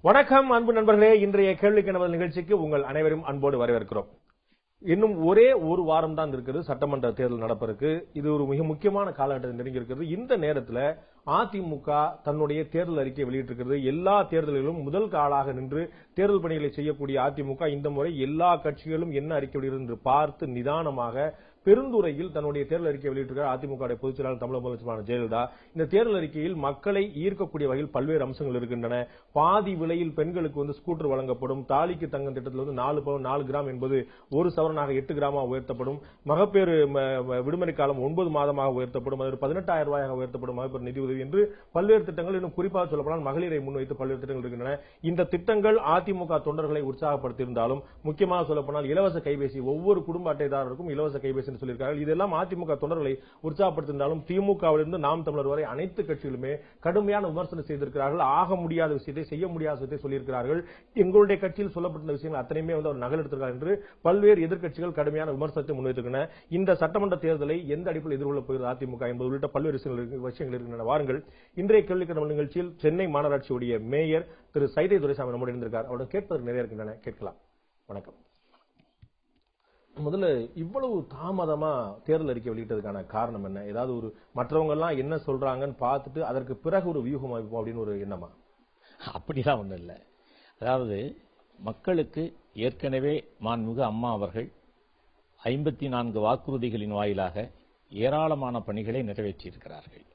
வணக்கம் அன்பு நண்பர்களே, இன்றைய கேள்விக்கு நமது நிகழ்ச்சிக்கு உங்கள் அனைவரும் அன்போடு வரவேற்கிறோம். இன்னும் ஒரே ஒரு வாரம் தான் இருக்கிறது சட்டமன்ற தேர்தல் நடப்பதற்கு. இது ஒரு மிக முக்கியமான காலகட்டத்தில் நெருங்கி இருக்கிறது. இந்த நேரத்தில் அதிமுக தன்னுடைய தேர்தல் அறிக்கையை வெளியிட்டிருக்கிறது. எல்லா தேர்தல்களிலும் முதல் ஆளாக நின்று தேர்தல் பணிகளை செய்யக்கூடிய அதிமுக இந்த முறை எல்லா கட்சிகளும் என்ன அறிக்கை வெளியிடுகிறது என்று பார்த்து நிதானமாக பெருந்துறையில் தன்னுடைய தேர்தல் அறிக்கை வெளியிட்டிருக்கிறார் அதிமுக பொதுச் செயலாளர் தமிழக முதலமைச்சர் ஜெயலலிதா. இந்த தேர்தல் அறிக்கையில் மக்களை ஈர்க்கக்கூடிய வகையில் பல்வேறு அம்சங்கள் இருக்கின்றன. பாதி விலையில் பெண்களுக்கு ஸ்கூட்டர் வழங்கப்படும், தாலிக்கு தங்கம் திட்டத்தில் 4 பவுன் 4 கிராம் என்பது 1 சவரனாக 8 கிராமாக உயர்த்தப்படும், மகப்பேறு விடுமுறை காலம் 9 மாதமாக உயர்த்தப்படும், அது 18,000 ரூபாயாக உயர்த்தப்படும் மகப்பேறு நிதி உதவி என்று பல்வேறு திட்டங்கள், இன்னும் குறிப்பாக சொல்லப்போனால் மகளிரை முன்வைத்து பல்வேறு திட்டங்கள் இருக்கின்றன. இந்த திட்டங்கள் அதிமுக தொண்டர்களை உற்சாகப்படுத்தியிருந்தாலும் முக்கியமாக சொல்லப்போனால் இலவச கைபேசி, ஒவ்வொரு குடும்ப அட்டைதாரருக்கும் இலவச கைபேசி சொல்லியிருக்கார்கள். இதெல்லாம் அதிமுக தொண்டர்களை உற்சாகப்படுத்தியிருந்தாலும் திமுகவிலிருந்து நாம் தமிழர் வரை அனைத்து கட்சிகளுமே கடுமையான விமர்சனம் செய்திருக்கிறார்கள். ஆக முடியாத விஷயத்தை, செய்ய முடியாத விஷயத்தை சொல்லியிருக்கிறார்கள். எங்களுடைய கட்சியில் சொல்லப்பட்ட விஷயங்கள் அத்தனையுமே அவர் நகல் எடுத்திருக்கிறார் என்று பல்வேறு எதிர்க்கட்சிகள் கடுமையான விமர்சனத்தை முன்வைத்திருக்கின்றன. இந்த சட்டமன்ற தேர்தலை எந்த அடிப்படையில் எதிர்கொள்ளப் போகிறது அதிமுக என்பது உள்ளிட்ட பல்வேறு விஷயங்கள் இருக்கின்றன. வாருங்கள், இன்றைய கேள்விக்கு நம்ம நிகழ்ச்சியில் சென்னை மாநகராட்சியுடைய மேயர் திரு சைதை துரைசாமி நம்முடைய இருந்திருக்கார். அவருடன் கேட்பதற்கு நிறைய இருக்கின்றன, கேட்கலாம். வணக்கம். முதல்ல இவ்வளவு தாமதமா தேர்தல் அறிக்கை வெளியிட்டதுக்கான காரணம் என்ன? ஏதாவது ஒரு மற்றவங்க எல்லாம் என்ன சொல்றாங்கன்னு பார்த்துட்டு அதற்கு பிறகு ஒரு வியூகம் அமைப்போம் அப்படின்னு ஒரு எண்ணமா? அப்படிதான் ஒண்ணு இல்ல. அதாவது மக்களுக்கு ஏற்கனவே மாண்புமிகு அம்மா அவர்கள் 54 வாக்குறுதிகளின் வாயிலாக ஏராளமான பணிகளை நிறைவேற்றியிருக்கிறார்கள்.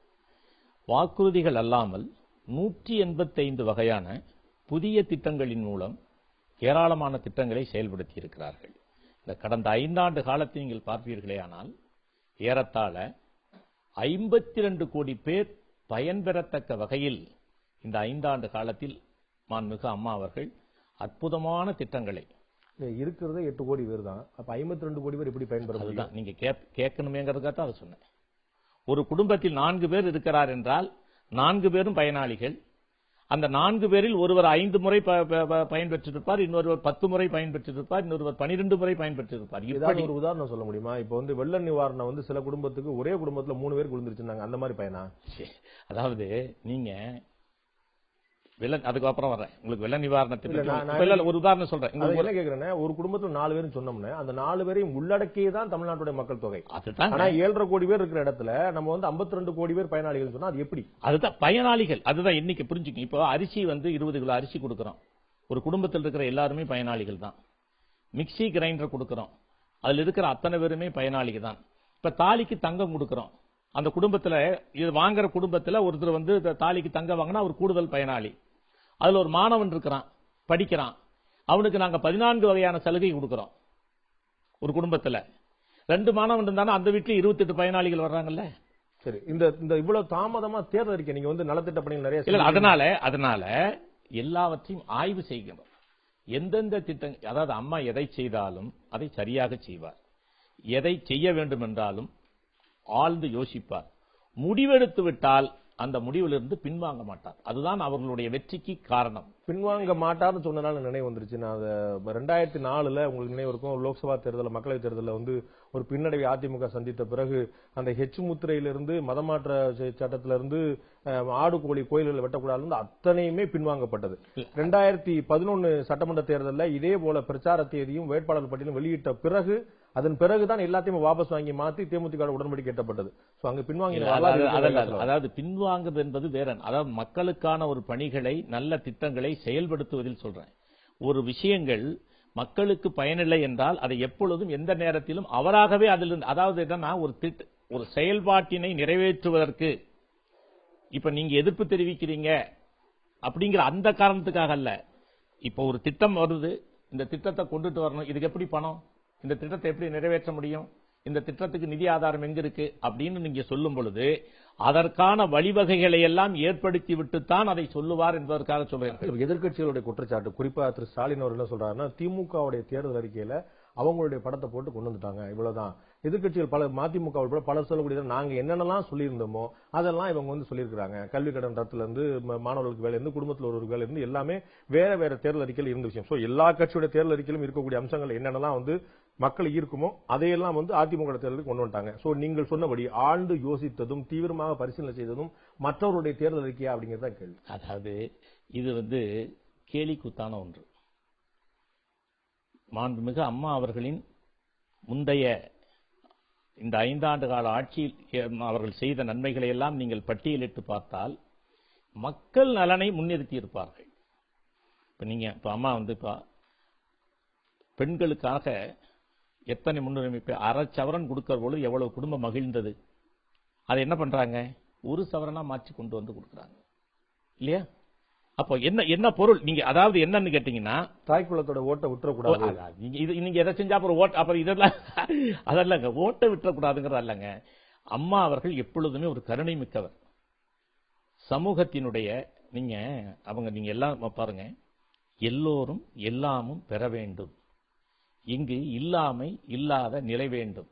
வாக்குறுதிகள் அல்லாமல் 185 வகையான புதிய திட்டங்களின் மூலம் ஏராளமான திட்டங்களை செயல்படுத்தி இருக்கிறார்கள். இந்த கடந்த 5 ஆண்டு காலத்தை நீங்கள் பார்ப்பீர்களே ஆனால் ஏறத்தாழ 52 கோடி பேர் பயன்பெறத்தக்க வகையில் இந்த 5 ஆண்டு காலத்தில் மாண்புமிகு அம்மா அவர்கள் அற்புதமான திட்டங்களை, இருக்கிறது 8 கோடி பேர் தான், அப்ப 52 கோடி பேர் எப்படி பயன்பெறும்? நீங்க கேட்கணுமேங்கிறதுக்காக தான் அதை சொன்னேன். ஒரு குடும்பத்தில் 4 பேர் இருக்கிறார் என்றால் 4 பேரும் பயனாளிகள். அந்த 4 பேரில் ஒருவர் 5 முறை பயன்பெற்றிருப்பார், இன்னொருவர் 10 முறை பயன்பெற்றிருப்பார், இன்னொருவர் 12 முறை பயன்பெற்றிருப்பார். இப்படி ஒரு உதாரணம் சொல்ல முடியுமா? இப்ப வெள்ள நிவாரணம் சில குடும்பத்துக்கு ஒரே குடும்பத்துல 3 பேர் விழுந்துருச்சுனாங்க, அந்த மாதிரி பயனா? அதாவது நீங்க அதுக்கப்புறம் வர்றேன் உங்களுக்கு வெள்ள நிவாரணத்துக்கு ஒரு உதாரணம் சொல்றேன். என்ன கேக்குறேன், ஒரு குடும்பத்துல 4 பேரும் சொன்னோம்னா அந்த 4 பேரையும் உள்ளடக்கியே தான் தமிழ்நாட்டுடைய மக்கள் தொகை. அதுதான். ஆனா 7.5 கோடி பேர் இருக்கிற இடத்துல நம்ம 52 கோடி பேர் பயனாளிகள் சொன்னா அது எப்படி? அதுதான் பயனாளிகள். அதுதான் இன்னைக்கு புரிஞ்சுக்கணும். இப்போ அரிசி 20 கிலோ அரிசி கொடுக்கறோம், ஒரு குடும்பத்தில் இருக்கிற எல்லாருமே பயனாளிகள் தான். மிக்சி கிரைண்டர் கொடுக்கறோம், அதுல இருக்கிற அத்தனை பேருமே பயனாளிகள் தான். இப்ப தாலிக்கு தங்கம் கொடுக்கறோம், அந்த குடும்பத்துல இது வாங்குற குடும்பத்துல ஒருத்தர் தாலிக்கு தங்கம் வாங்கினா அவர் கூடுதல் பயனாளி. அதுல ஒரு மாணவன் இருக்கிறான், படிக்கிறான், அவனுக்கு நாங்க 14 வகையான சலுகை கொடுக்கிறோம். ஒரு குடும்பத்துல 2 மாணவன் இருந்தாலும் அந்த வீட்டுல 28 பயனாளிகள் வர்றாங்கல்ல. சரி, இந்த இவ்வளவு தாமதமா தேர்தல் அறிக்கை நீங்க நலத்திட்ட பணிகள் நிறைய அதனால எல்லாவற்றையும் ஆய்வு செய்யணும். எந்தெந்த திட்டம், அதாவது அம்மா எதை செய்தாலும் அதை சரியாக செய்வார், எதை செய்ய வேண்டும் என்றாலும் ஆழ்ந்து யோசிப்பார். முடிவெடுத்து விட்டால் அந்த முடிவிலிருந்து பின்வாங்க மாட்டார். அதுதான் அவர்களுடைய வெற்றிக்கு காரணம். பின்வாங்க மாட்டார்னு சொன்னதால நினைவு வந்துருச்சு. நான் 2004 உங்களுக்கு நினைவு இருக்கும், லோக்சபா தேர்தல் மக்களவை தேர்தலில் ஒரு பின்னடைவை அதிமுக சந்தித்த பிறகு அந்த ஹெச் முத்திரையிலிருந்து மதமாற்ற சட்டத்திலிருந்து ஆடு கோழி கோயில்களை வெட்டக்கூடாது அத்தனையுமே பின்வாங்கப்பட்டது. 2011 சட்டமன்ற தேர்தலில் இதே போல பிரச்சார தேதியும் வேட்பாளர் பட்டியலும் வெளியிட்ட பிறகு அதன் பிறகுதான் எல்லாத்தையும் வாபஸ் வாங்கி மாற்றி தேமுதிக உடன்படிக்கை எட்டப்பட்டது. அங்க பின்வாங்கி, அதாவது பின்வாங்குவது என்பது வேற. அதாவது மக்களுக்கான ஒரு பணிகளை, நல்ல திட்டங்களை செயல்படுத்துவதில் சொல்றேன். ஒரு விஷயங்கள் மக்களுக்கு பயனில்லை என்றால் அதை எப்பொழுதும் எந்த நேரத்திலும் அவராகவே அதிலிருந்து, அதாவது என்னன்னா ஒரு செயல்பாட்டினை நிறைவேற்றுவதற்கு இப்ப நீங்க எதிர்ப்பு தெரிவிக்கிறீங்க அப்படிங்கிற அந்த காரணத்துக்காக அல்ல. இப்ப ஒரு திட்டம் வருது, இந்த திட்டத்தை கொண்டுட்டு வரணும், இதுக்கு எப்படி பணம், இந்த திட்டத்தை எப்படி நிறைவேற்ற முடியும், இந்த திட்டத்துக்கு நிதி ஆதாரம் எங்க இருக்கு அப்படின்னு நீங்க சொல்லும் பொழுது அதற்கான வழிவகைகளை எல்லாம் ஏற்படுத்தி விட்டுத்தான் அதை சொல்லுவார் என்பதற்காக சொல்றேன். எதிர்க்கட்சிகளுடைய குற்றச்சாட்டு, குறிப்பா திரு ஸ்டாலின் அவர்கள் என்ன சொல்றாருன்னா, திமுகவுடைய தேர்தல் அறிக்கையில அவங்களுடைய படத்தை போட்டு கொண்டு வந்துட்டாங்க, இவ்வளவுதான். எதிர்க்கட்சிகள் மதிமுக பலர் சொல்லக்கூடிய நாங்க என்னென்னலாம் சொல்லியிருந்தோமோ அதெல்லாம் இவங்க சொல்லியிருக்காங்க. கல்வி கடன் ரத்துல இருந்து மாணவர்களுக்கு வேலை இருந்து குடும்பத்தில் ஒரு வேலை இருந்து எல்லாமே வேற வேற தேர்தல் அறிக்கையில் இருந்த விஷயம். சோ எல்லா கட்சியுடைய தேர்தல் அறிக்கையிலும் இருக்கக்கூடிய அம்சங்கள் என்னென்னலாம் மக்கள் ஈர்க்குமோ அதையெல்லாம் அதிமுக தேர்தலுக்கு கொண்டு வந்துட்டாங்க. சோ நீங்கள் சொன்னபடி ஆழ்ந்து யோசித்ததும் தீவிரமாக பரிசீலனை செய்ததும் மற்றவருடைய தேர்தல் அறிக்கையா அப்படிங்கறத கேள்வி. அதாவது இது கேலி கூத்தான ஒன்று. மாண்புமிகு அம்மா அவர்களின் முந்தைய இந்த 5 ஆண்டு கால ஆட்சியில் அவர்கள் செய்த நன்மைகளை எல்லாம் நீங்கள் பட்டியலிட்டு பார்த்தால் மக்கள் நலனை முன்னிறுத்தி இருப்பார்கள். இப்ப அம்மா பெண்களுக்காக எத்தனை முன்னுரிமை, அரை சவரன் கொடுக்கிற பொழுது எவ்வளவு குடும்பம் மகிழ்ந்தது. அதை என்ன பண்றாங்க, 1 சவரனா மாற்றி கொண்டு வந்து கொடுக்குறாங்க இல்லையா? அப்போ என்ன பொருள், நீங்க அதாவது என்னன்னு கேட்டீங்கன்னா, தாய்க்குளத்தோட ஓட்டை விட்டுறக்கூடாது. நீங்க எதை செஞ்சா அப்புறம் இதெல்லாம் அதல்லங்க, ஓட்டை விட்டுறக்கூடாதுங்கிறது அல்லங்க. அம்மா அவர்கள் எப்பொழுதுமே ஒரு கருணை மிக்கவர். சமூகத்தினுடைய நீங்க எல்லாம் பாருங்க, எல்லோரும் எல்லாமும் பெற வேண்டும், இங்கு இல்லாமை இல்லாத நிலை வேண்டும்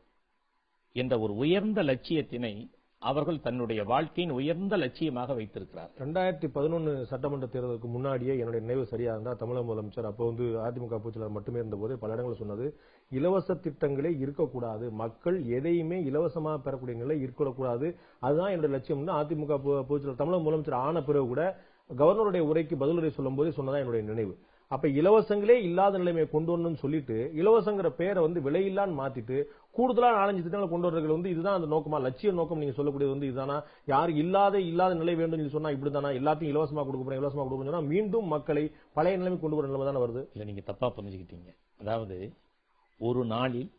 என்ற ஒரு உயர்ந்த லட்சியத்தினை அவர்கள் தன்னுடைய வாழ்க்கையின் உயர்ந்த லட்சியமாக வைத்திருக்கிறார். 2011 சட்டமன்ற தேர்தலுக்கு முன்னாடியே என்னுடைய நினைவு சரியா இருந்தா தமிழக முதலமைச்சர் அப்போ அதிமுக பொதுச்செயலாளர் மட்டுமே இருந்தபோது பல இடங்களில் சொன்னது, இலவச திட்டங்களே இருக்கக்கூடாது, மக்கள் எதையுமே இலவசமாக பெறக்கூடிய நிலை இருக்கக்கூடாது, அதுதான் என்னுடைய லட்சியம். அதிமுக பொதுச்செயலாளர் தமிழக முதலமைச்சர் ஆன பிறகு கூட கவர்னருடைய உரைக்கு பதிலுரை சொல்லும் போது சொன்னதான் என்னுடைய நினைவு. அப்ப இலவசங்களே இல்லாத நிலைமையை கொண்டு வரணும்னு சொல்லிட்டு இலவசங்கிற பேரை விலையில்லான்னு மாத்திட்டு கூடுதலா 4-5 திட்டங்களை கொண்டு வர்றது இதுதான் அந்த நோக்கமா, லட்சிய நோக்கம் நீங்க சொல்லக்கூடியது இதுதானா? யாரு இல்லாத நிலை வேண்டும் சொன்னா இப்படிதானா, எல்லாத்தையும் இலவசமா கொடுக்க சொன்னா மீண்டும் மக்களை பழைய நிலைமை கொண்டு வர நிலைமை தானே வருது. இல்ல, நீங்க தப்பா புரிஞ்சுக்கிட்டீங்க. அதாவது ஒரு நாளில்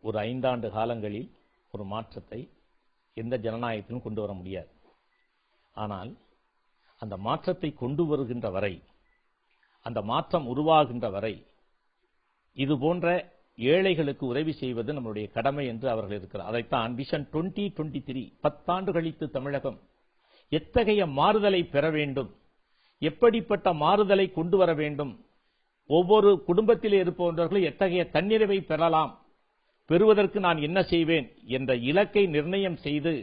ஒரு 5 ஆண்டு காலங்களில் ஒரு மாற்றத்தை எந்த ஜனநாயகத்திலும் கொண்டு வர முடியாது. ஆனால் அந்த மாற்றத்தை கொண்டு வருகின்ற வரை, அந்த மாற்றம் உருவாகின்ற வரை இது போன்ற ஏழைகளுக்கு உதவி செய்வது நம்முடைய கடமை என்று அவர்கள் இருக்கிறார். அதைத்தான் விஷன் 2023 10 ஆண்டு கழித்து தமிழகம் எத்தகைய மாறுதலை பெற வேண்டும், எப்படிப்பட்ட மாறுதலை கொண்டு வர வேண்டும், ஒவ்வொரு குடும்பத்திலே இருப்பவர்கள் எத்தகைய தன்னிறைவை பெறலாம், பெறுவதற்கு நான் என்ன செய்வேன் என்ற இலக்கை நிர்ணயம் செய்து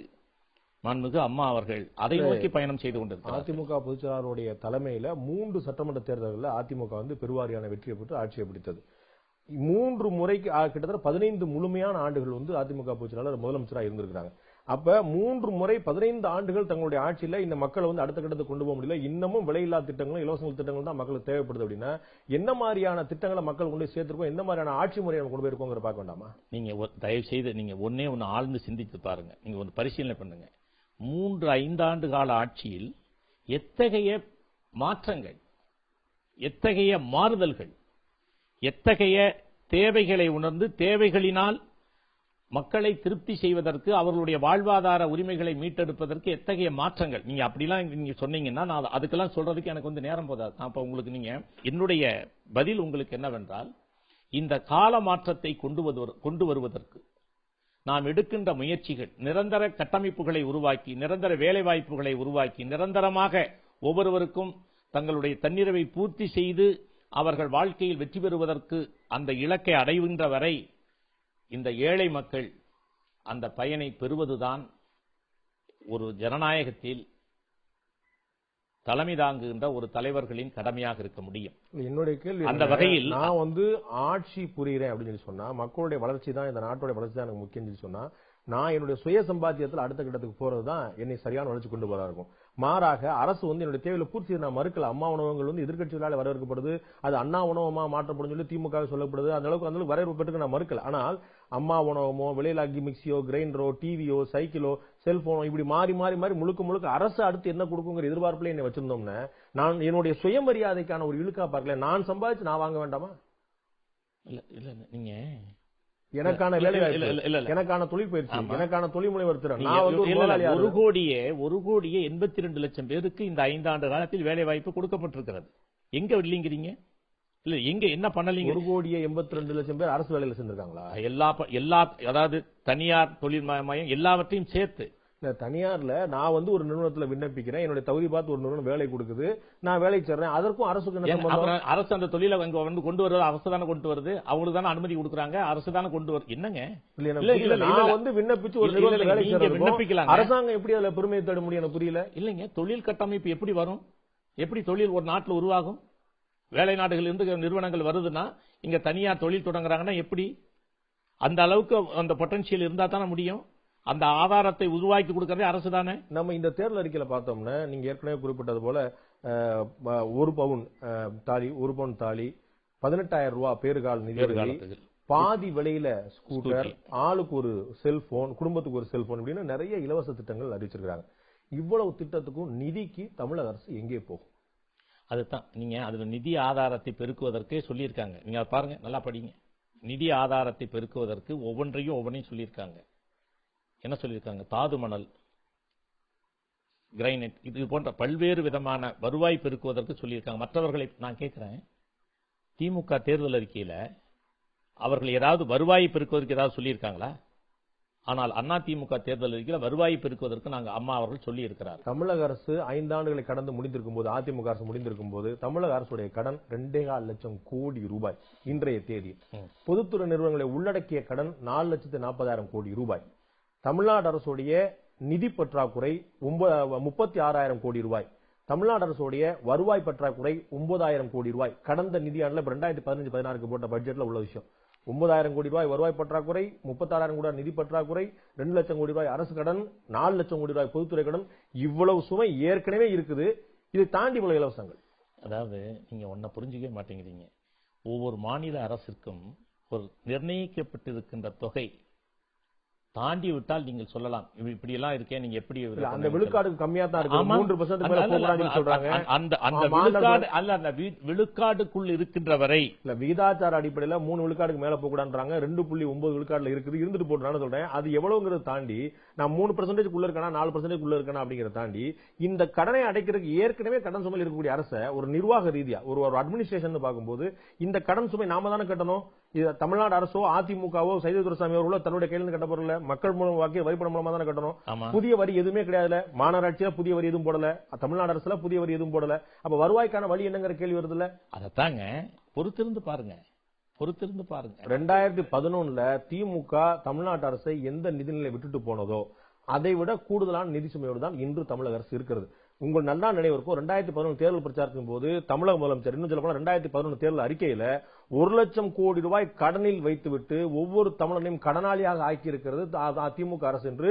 மாண்புமிகு அம்மா அவர்கள் அதை நோக்கி பயணம் செய்து கொண்டிருக்கிறார். அதிமுக பொதுச்செயலாளருடைய தலைமையில 3 சட்டமன்ற தேர்தல்களில் அதிமுக பெருவாரியான வெற்றியை பெற்று ஆட்சியை பிடித்தது. 3 முறைக்கு கிட்டத்தட்ட 15 முழுமையான ஆண்டுகள் அதிமுக பொதுச்செயலாளர் முதலமைச்சராக இருந்திருக்கிறாங்க. அப்ப 3 முறை 15 ஆண்டுகள் தங்களுடைய ஆட்சியில இந்த மக்களை அடுத்த கட்டத்துக்கு கொண்டு போக முடியல. இன்னமும் விலையில்லா திட்டங்களும் இலவச திட்டங்களும் தான் மக்களுக்கு தேவைப்படுது. அப்படின்னா என்ன மாதிரியான திட்டங்களை மக்கள் கொண்டு சேர்த்திருக்கோம், எந்த மாதிரியான ஆட்சி முறையை கொண்டு போயிருக்கோங்கிற பார்க்க வேண்டாமா? நீங்க தயவு செய்து நீங்க ஒன்னே ஆழ்ந்து சிந்தித்து பாருங்க. நீங்க பரிசீலனை பண்ணுங்க. 3-5 ஆண்டு கால ஆட்சியில் எத்தகைய மாற்றங்கள், எத்தகைய மாறுதல்கள், எத்தகைய தேவைகளை உணர்ந்து தேவைகளினால் மக்களை திருப்தி செய்வதற்கு, அவர்களுடைய வாழ்வாதார உரிமைகளை மீட்டெடுப்பதற்கு எத்தகைய மாற்றங்கள். நீங்க அப்படிலாம் நீங்க சொன்னீங்கன்னா நான் அதுக்கெல்லாம் சொல்றதுக்கு எனக்கு நேரம் போதாது. அப்ப உங்களுக்கு என்னுடைய பதில் உங்களுக்கு என்னவென்றால், இந்த கால மாற்றத்தை கொண்டு வருவதற்கு நாம் எடுக்கின்ற முயற்சிகள், நிரந்தர கட்டமைப்புகளை உருவாக்கி, நிரந்தர வேலை வாய்ப்புகளை உருவாக்கி, நிரந்தரமாக ஒவ்வொருவருக்கும் தங்களுடைய தன்னிறைவை பூர்த்தி செய்து அவர்கள் வாழ்க்கையில் வெற்றி பெறுவதற்கு அந்த இலக்கை அடைகின்ற வரை இந்த ஏழை மக்கள் அந்த பயனை பெறுவதுதான் ஒரு ஜனநாயகத்தில் தலைமை தாங்குகின்ற ஒரு தலைவர்களின் கடமையாக இருக்க முடியும். என்னுடைய கேள்வி, அந்த வகையில் நான் ஆட்சி புரிகிறேன் அப்படின்னு சொன்னா மக்களுடைய வளர்ச்சி தான், இந்த நாட்டோட வளர்ச்சி தான் எனக்கு முக்கியம் சொன்னா, நான் என்னுடைய சுய சம்பாத்தியத்தில் அடுத்த கட்டத்துக்கு போறதுதான் என்னை சரியான வளர்ச்சி கொண்டு போறதா இருக்கும். மாறாக அரசு என்னுடைய தேவையில பூர்த்தி நான் மறுக்கல. அம்மா உணவகங்கள் எதிர்க்கட்சிகளால் வரவேற்கப்படுது, அது அண்ணா உணவகமா மாற்றப்படும் சொல்லி திமுக சொல்லப்படுது. அந்த அளவுக்கு வரவேற்பட்டு நான் மறுக்கல. ஆனால் அம்மா உணவகமோ, விலையில்லா மிக்சியோ, கிரைண்டரோ, டிவியோ, சைக்கிளோ, செல்போனோ இப்படி மாறி மாறி மாறி முழுக்க அரசு அடுத்து என்ன கொடுக்குங்கிற எதிர்பார்ப்புல என்ன வச்சிருந்தோம்னா, நான் என்னுடைய சுயமரியாதைக்கான ஒரு இழுக்கா பார்க்கல. நான் சம்பாதிச்சு நான் வாங்க வேண்டாமா? இல்ல நீங்க எனக்கான வேலை வாய்ப்பு, எனக்கான தொழில் பயிற்சி, எனக்கான தொழில் முனைவர் திறன், ஒரு கோடியே 82 லட்சம் பேருக்கு இந்த 5 ஆண்டு காலத்தில் வேலை வாய்ப்பு கொடுக்கப்பட்டிருக்கிறது. எங்க இல்லைங்கிறீங்க? இல்ல எங்க என்ன பண்ணலீங்க? 1,82 லட்சம் பேர் அரசு வேலையில செஞ்சிருக்காங்களா? எல்லா அதாவது தனியார் தொழில் மயம் எல்லாவற்றையும் சேர்த்து. தனியார்ல நான் ஒரு நிறுவனத்துல விண்ணப்பிக்கிறேன், என்னுடைய தகுதி பார்த்து ஒரு நிறுவனம் வேலை கொடுக்குது, நான் வேலைக்கு சேர்றேன், அதற்கும் அரசுக்கு அரசு அந்த தொழிலை கொண்டு வருவது அரசு தானே கொண்டு வருது, அவங்களுக்கு தானே அனுமதி கொடுக்குறாங்க, அரசு தானே கொண்டு வருது. என்னங்க விண்ணப்பிச்சு ஒரு நிறுவனத்துல வேலை விண்ணப்பிக்கலாம், அரசாங்கம் எப்படி அதுல பெருமையை தேட முடியும் எனக்கு புரியல. இல்லைங்க, தொழில் கட்டமைப்பு எப்படி வரும், எப்படி தொழில் ஒரு நாட்டில் உருவாகும்? வேலை நாடுகள் இருந்து நிறுவனங்கள் வருதுன்னா இங்க தனியார் தொழில் தொடங்குறாங்கன்னா எப்படி? அந்த அளவுக்கு அந்த பொட்டன்ஷியல் இருந்தா தானே முடியும். அந்த ஆதாரத்தை உருவாக்கி கொடுக்கறதே அரசு தானே. நம்ம இந்த தேர்தல் அறிக்கையில பார்த்தோம்னா, நீங்க ஏற்கனவே குறிப்பிட்டது போல 1 பவுன் தாலி 1 பவுன் தாலி 18,000 ரூபாய் பேறுகால நிதி, பாதி விலையில ஸ்கூட்டர், ஆளுக்கு ஒரு செல்போன், குடும்பத்துக்கு ஒரு செல்போன் இப்படின்னு நிறைய இலவச திட்டங்கள் அறிவிச்சிருக்காங்க. இவ்வளவு திட்டத்துக்கும் நிதிக்கு தமிழக அரசு எங்கே போகும்? அதுதான் நீங்க அதுல நிதி ஆதாரத்தை பெருக்குவதற்கே சொல்லியிருக்காங்க. நீங்க அதை பாருங்க, நல்லா படிங்க. நிதி ஆதாரத்தை பெருக்குவதற்கு ஒவ்வொன்றையும் சொல்லியிருக்காங்க. என்ன சொல்லியிருக்காங்க? தாது மணல், கிரைனைட், இது போன்ற பல்வேறு விதமான வருவாய் பெருக்குவதற்கு சொல்லியிருக்காங்க. மற்றவர்களை நான் கேட்கிறேன், திமுக தேர்தல் அறிக்கையில அவர்கள் ஏதாவது வருவாயை பெருக்குவதற்கு ஏதாவது சொல்லியிருக்காங்களா? ஆனால் அதிமுக தேர்தல் அறிக்கையில் வருவாயை பெருக்குவதற்கு நாங்கள் அம்மா அவர்கள் சொல்லி இருக்கிறார். தமிழக அரசு 5 ஆண்டுகளை கடந்து முடிந்திருக்கும் போது, அதிமுக அரசு முடிந்திருக்கும் போது தமிழக அரசுடைய கடன் 2.25 லட்சம் கோடி ரூபாய். இன்றைய தேதி பொதுத்துறை நிறுவனங்களை உள்ளடக்கிய கடன் 4,40,000 கோடி ரூபாய். தமிழ்நாடு அரசுடைய நிதி பற்றாக்குறை 36,000 கோடி ரூபாய். தமிழ்நாடு அரசுடைய வருவாய் பற்றாக்குறை 9,000 கோடி ரூபாய். கடந்த நிதியாண்டுல 2015-16 போட்ட பட்ஜெட்ல உள்ள விஷயம். 9,000 கோடி ரூபாய் வருவாய் பற்றாக்குறை, 36,000 கோடி நிதி பற்றாக்குறை, 2 லட்சம் கோடி ரூபாய் அரசு கடன், 4 லட்சம் கோடி ரூபாய் பொதுத்துறை கடன். இவ்வளவு சுமை ஏற்கனவே இருக்குது. இதை தாண்டி இவ்வளவு இலவசங்கள். அதாவது நீங்க ஒன்ன புரிஞ்சுக்கவே மாட்டேங்கிறீங்க. ஒவ்வொரு மாநில அரசுக்கும் ஒரு நிர்ணயிக்கப்பட்டிருக்கின்ற தொகை தாண்டி விட்டால் நீங்கள் சொல்லலாம், இப்படி எல்லாம் இருக்கே, நீங்க எப்படி அந்த விழுக்காடுக்கு கம்மியா தான் இருக்கு. 3% மேல போகலாம்னு சொல்றாங்க. அந்த விழுக்காடு அல்ல, அந்த விழுக்காடுக்குள் இருக்கின்ற வரை இல்ல, விகிதாச்சார அடிப்படையில 3 விழுக்காடுக்கு மேல போகக்கூடாதுன்றாங்க. 2.9 விழுக்காடுல இருக்குது, இருந்துட்டு போட்டுறான்னு சொல்றேன். அது எவ்வளவுங்கிறத தாண்டி நான் 3% உள்ள இருக்கனா 4% உள்ள இருக்கனா அப்படிங்கறத தாண்டி இந்த கடனை அடைக்கிறதுக்கு ஏற்கனவே கடன் சுமையில் இருக்கக்கூடிய அரசை ஒரு நிர்வாக ரீதியா ஒரு அட்மினிஸ்ட்ரேஷன் பார்க்கும்போது இந்த கடன் சுமை நாம தானே கட்டணும். தமிழ்நாடு அரசோ அதிமுகவோ சைதை துரைசாமி அவர்களோ தன்னுடைய கையிலிருந்து கட்ட போறல, மக்கள் மூலம் வாக்கிய வரிப்படம் மூலமா தானே கட்டணும். புதிய வரி எதுவுமே கிடையாதுல. மாநகராட்சியில புதிய வரி எதுவும் போடல, தமிழ்நாடு அரசுல புதிய வரி எதுவும் போடல. அப்ப வருவாய்க்கான வழி என்னங்கிற கேள்வி வருது இல்ல. அதத்தாங்க பொறுத்திருந்து பாருங்க. 2011 திமுக தமிழ்நாட்டு அரசை எந்த நிதிநிலை விட்டுட்டு போனதோ அதை விட கூடுதலான நிதி சுமையோடு தான் இன்று தமிழக அரசு இருக்கிறது. உங்கள் நல்லா நினைவிருக்கும், 2011 தேர்தல் பிரச்சாரத்தின் போது தமிழக முதலமைச்சர் இன்னும் சொல்ல போனா 2011 தேர்தல் அறிக்கையில 1 லட்சம் கோடி ரூபாய் கடனில் வைத்துவிட்டு ஒவ்வொரு தமிழனையும் கடனாளியாக ஆக்கி இருக்கிறது அதிமுக அரசு என்று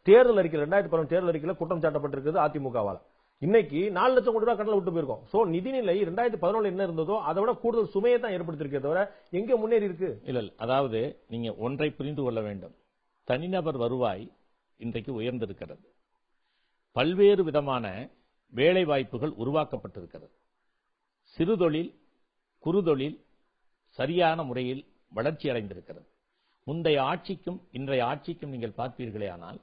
தேர்தல் அறிக்கையில் 2011 தேர்தல் அறிக்கையில குற்றம் சாட்டப்பட்டிருக்கிறது அதிமுகவால. இன்னைக்கு 4 லட்சம் கோடி ரூபாய் கடனில் விட்டு போயிருக்கோம். சோ நிதிநிலை 2011 என்ன இருந்ததோ அதை விட கூடுதல் சுமையை தான் ஏற்படுத்தியிருக்கே தவிர எங்க முன்னேறி இருக்கு இல்ல. அதாவது நீங்க ஒன்றை புரிந்து கொள்ள வேண்டும், தனிநபர் வருவாய் இன்றைக்கு உயர்ந்திருக்கிறது. பல்வேறு விதமான வேலை வாய்ப்புகள் உருவாக்கப்பட்டிருக்கிறது. சிறுதொழில், குறுதொழில் சரியான முறையில் வளர்ச்சி அடைந்திருக்கிறது. முந்தைய ஆட்சிக்கும் இன்றைய ஆட்சிக்கும் நீங்கள் பார்ப்பீர்களே ஆனால்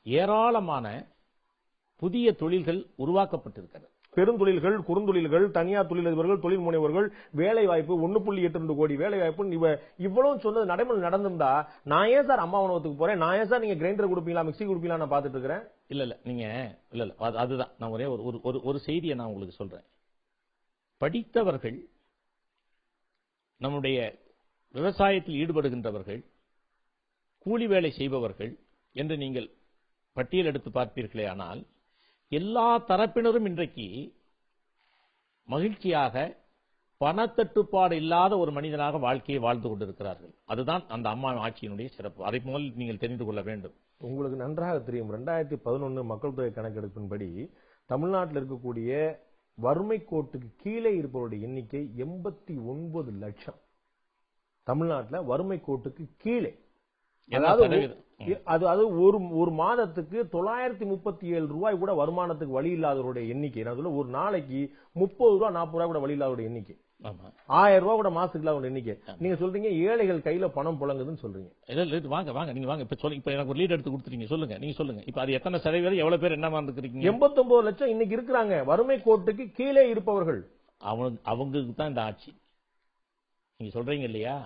ஏராளமான புதிய தொழில்கள் உருவாக்கப்பட்டிருக்கிறது. பெருந்தொழில்கள், குறுந்தொழில்கள், தனியார் தொழிலதிபர்கள், தொழில் முனைவர்கள், வேலை வாய்ப்பு 1.82 கோடி வேலை வாய்ப்பு. இவ்வளவு சொன்னது நடைமுறை நடந்திருந்தா நான் ஏன் சார் அம்மா உணவகத்துக்கு போறேன், நான் ஏன் சார் நீங்க கிரைண்டர் கொடுப்பீங்களா மிக்சி கொடுப்பீங்களா நான் பாத்துட்டு இருக்கிறேன். இல்ல நீங்க இல்ல அதுதான் நான் ஒரே ஒரு செய்தியை நான் உங்களுக்கு சொல்றேன். படித்தவர்கள், நம்முடைய விவசாயத்தில் ஈடுபடுகின்றவர்கள், கூலி வேலை செய்பவர்கள் என்று நீங்கள் பட்டியல் எடுத்து பார்ப்பீர்களே ஆனால் எல்லா தரப்பினரும் இன்றைக்கு மகிழ்ச்சியாக பணத்தட்டுப்பாடு இல்லாத ஒரு மனிதனாக வாழ்க்கையை வாழ்ந்து கொண்டிருக்கிறார்கள். அதுதான் அந்த அம்மா ஆட்சியினுடைய சிறப்பு. அதை முதல் நீங்கள் தெரிந்து கொள்ள வேண்டும். உங்களுக்கு நன்றாக தெரியும், 2011 மக்கள் தொகை கணக்கெடுப்பின்படி தமிழ்நாட்டில் இருக்கக்கூடிய வறுமை கோட்டுக்கு கீழே இருப்பவருடைய எண்ணிக்கை 89 லட்சம். தமிழ்நாட்டில் வறுமை கோட்டுக்கு கீழே, அதாவது ஒரு மாதத்துக்கு 937 ரூபாய் கூட வருமானத்துக்கு வழி இல்லாதவருடைய எண்ணிக்கை. நான் சொல்ல ஒரு நாளைக்கு 30 ரூபாய் 40 ரூபாய் கூட வழி இல்லாத எண்ணிக்கை, 1000 ரூபாய் கூட மாசத்துக்கு இல்லாத எண்ணிக்கை. நீங்க சொல்றீங்க ஏழைகள் கையில பணம் புழங்குதுன்னு சொல்றீங்க. வாங்க நீங்க வாங்க. இப்ப எனக்கு ஒரு லீட் எடுத்து கொடுத்துறீங்க. சொல்லுங்க, நீங்க சொல்லுங்க. இப்ப அது எத்தனை சதவீதம், எவ்வளவு பேர் என்ன இருக்கிறீங்க? 89 லட்சம் இன்னைக்கு இருக்கிறாங்க வறுமை கோட்டுக்கு கீழே இருப்பவர்கள். அவங்களுக்கு தான் இந்த ஆட்சி. நீங்க சொல்றீங்க இல்லையா,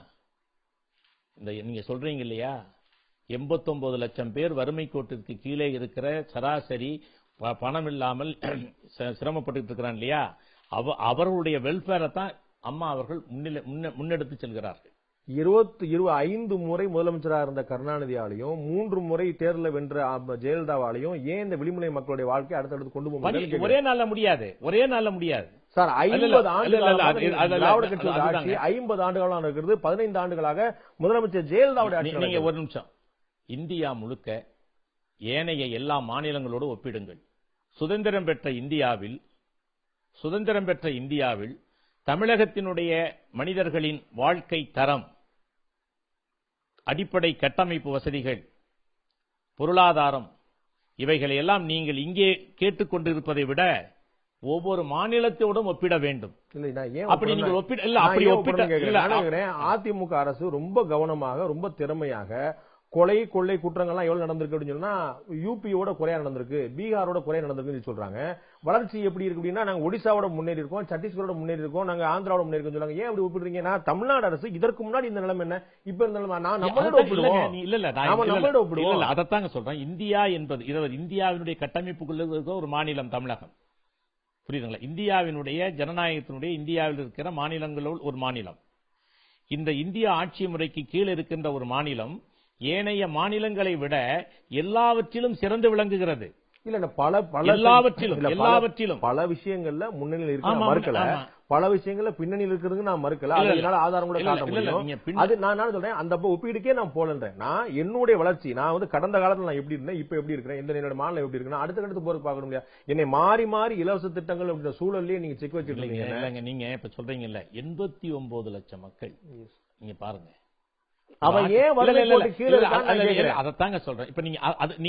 நீங்க சொல்றீங்க இல்லையா, 89 லட்சம் பேர் வறுமை கோட்டிற்கு கீழே இருக்கிற சராசரி பணம் இல்லாமல் சிரமப்பட்டு இருக்கிறான் இல்லையா, அவர்களுடைய வெல்ஃபேரை தான் அம்மா அவர்கள் முன்னெடுத்து செல்கிறார்கள். 25 முறை முதலமைச்சராக இருந்த கருணாநிதியாலையும் 3 முறை தேர்தலில் வென்ற ஜெயலலிதாவாலையும் ஏன் இந்த விளிம்புநிலை மக்களுடைய வாழ்க்கை அடுத்தடுத்து கொண்டு போக ஒரே நாள்ல முடியாது சார். 50 ஆண்டுகளாக இருக்கிறது, 15 ஆண்டுகளாக முதலமைச்சர் ஜெயலலிதாவுடைய ஆட்சி. நீங்க ஒரு நிமிஷம், இந்தியா முழுக்க ஏனைய எல்லா மாநிலங்களோடு ஒப்பிடுங்கள். சுதந்திரம் பெற்ற இந்தியாவில் சுதந்திரம் பெற்ற இந்தியாவில் தமிழகத்தினுடைய மனிதர்களின் வாழ்க்கை தரம், அடிப்படை கட்டமைப்பு வசதிகள், பொருளாதாரம், இவைகளை எல்லாம் நீங்கள் இங்கே கேட்டுக்கொண்டிருப்பதை விட ஒவ்வொரு மாநிலத்தோடும் ஒப்பிட வேண்டும். அப்படி நீங்கள் ஒப்பிட அதிமுக அரசு ரொம்ப கவனமாக, ரொம்ப திறமையாக கொலை கொள்ளை குற்றங்கள்லாம் எவ்வளவு நடந்திருக்கு அப்படின்னு சொன்னா யூபியோட குறையா நடந்திருக்கு, பீகாரோட குறையா நடந்திருக்குன்னு சொல்றாங்க. வளர்ச்சி எப்படி இருக்கு அப்படின்னா நாங்க ஒடிசாவோட முன்னேறி இருக்கோம், சத்தீஸ்கரோட முன்னேறி இருக்கோம், நாங்க ஆந்திராவோட முன்னேறி இருக்கோம் சொல்றாங்க. ஏன் அப்படி ஒப்பிடுறீங்க? நான் தமிழ்நாடு அரசு இதற்கு முன்னாடி இந்த நிலைமை என்ன, இப்ப இந்த நிலைமை நான் நம்மளோட ஒப்பிடுவோம். அதைத்தாங்க சொல்றேன். இந்தியா என்பது இந்தியாவினுடைய கட்டமைப்புக்குள்ள இருக்க ஒரு மாநிலம் தமிழகம். புரியுதுங்களா? இந்தியாவினுடைய ஜனநாயகத்தினுடைய இந்தியாவில் இருக்கிற மாநிலங்களுள் ஒரு மாநிலம். இந்த இந்திய ஆட்சி முறைக்கு கீழ் இருக்கின்ற ஒரு மாநிலம் ஏனைய மாநிலங்களை விட எல்லாவற்றிலும் சிறந்து விளங்குகிறது. இல்ல எல்லாவற்றிலும் பல விஷயங்கள்ல முன்னணியில் இருக்க மறுக்கல, பல விஷயங்கள்ல பின்னணியில் இருக்கிறது நான் மறுக்கல. அதனால ஆதாரம் கூட காட்ட முடியும். அது நான் சொல்றேன், அந்த ஒப்பீடுக்கே நான் போலன்றேன். நான் என்னுடைய வளர்ச்சி, நான் வந்து கடந்த காலத்துல நான் எப்படி இருந்தேன், இப்ப எப்படி இருக்கிறேன், என்னோட மாநிலம் எப்படி இருக்குன்னா அடுத்த கட்டத்து போறது பார்க்க முடியாது. என்னை மாறி மாறி இலவச திட்டங்கள் அப்படின்ற சூழல்லே நீங்க செக் வச்சுட்டு இருக்கீங்க. நீங்க இப்ப சொல்றீங்கல்ல 89 லட்சம் மக்கள், நீங்க பாருங்க அவன் ஏன் அதைத்தாங்க சொல்றேன். இப்ப நீங்க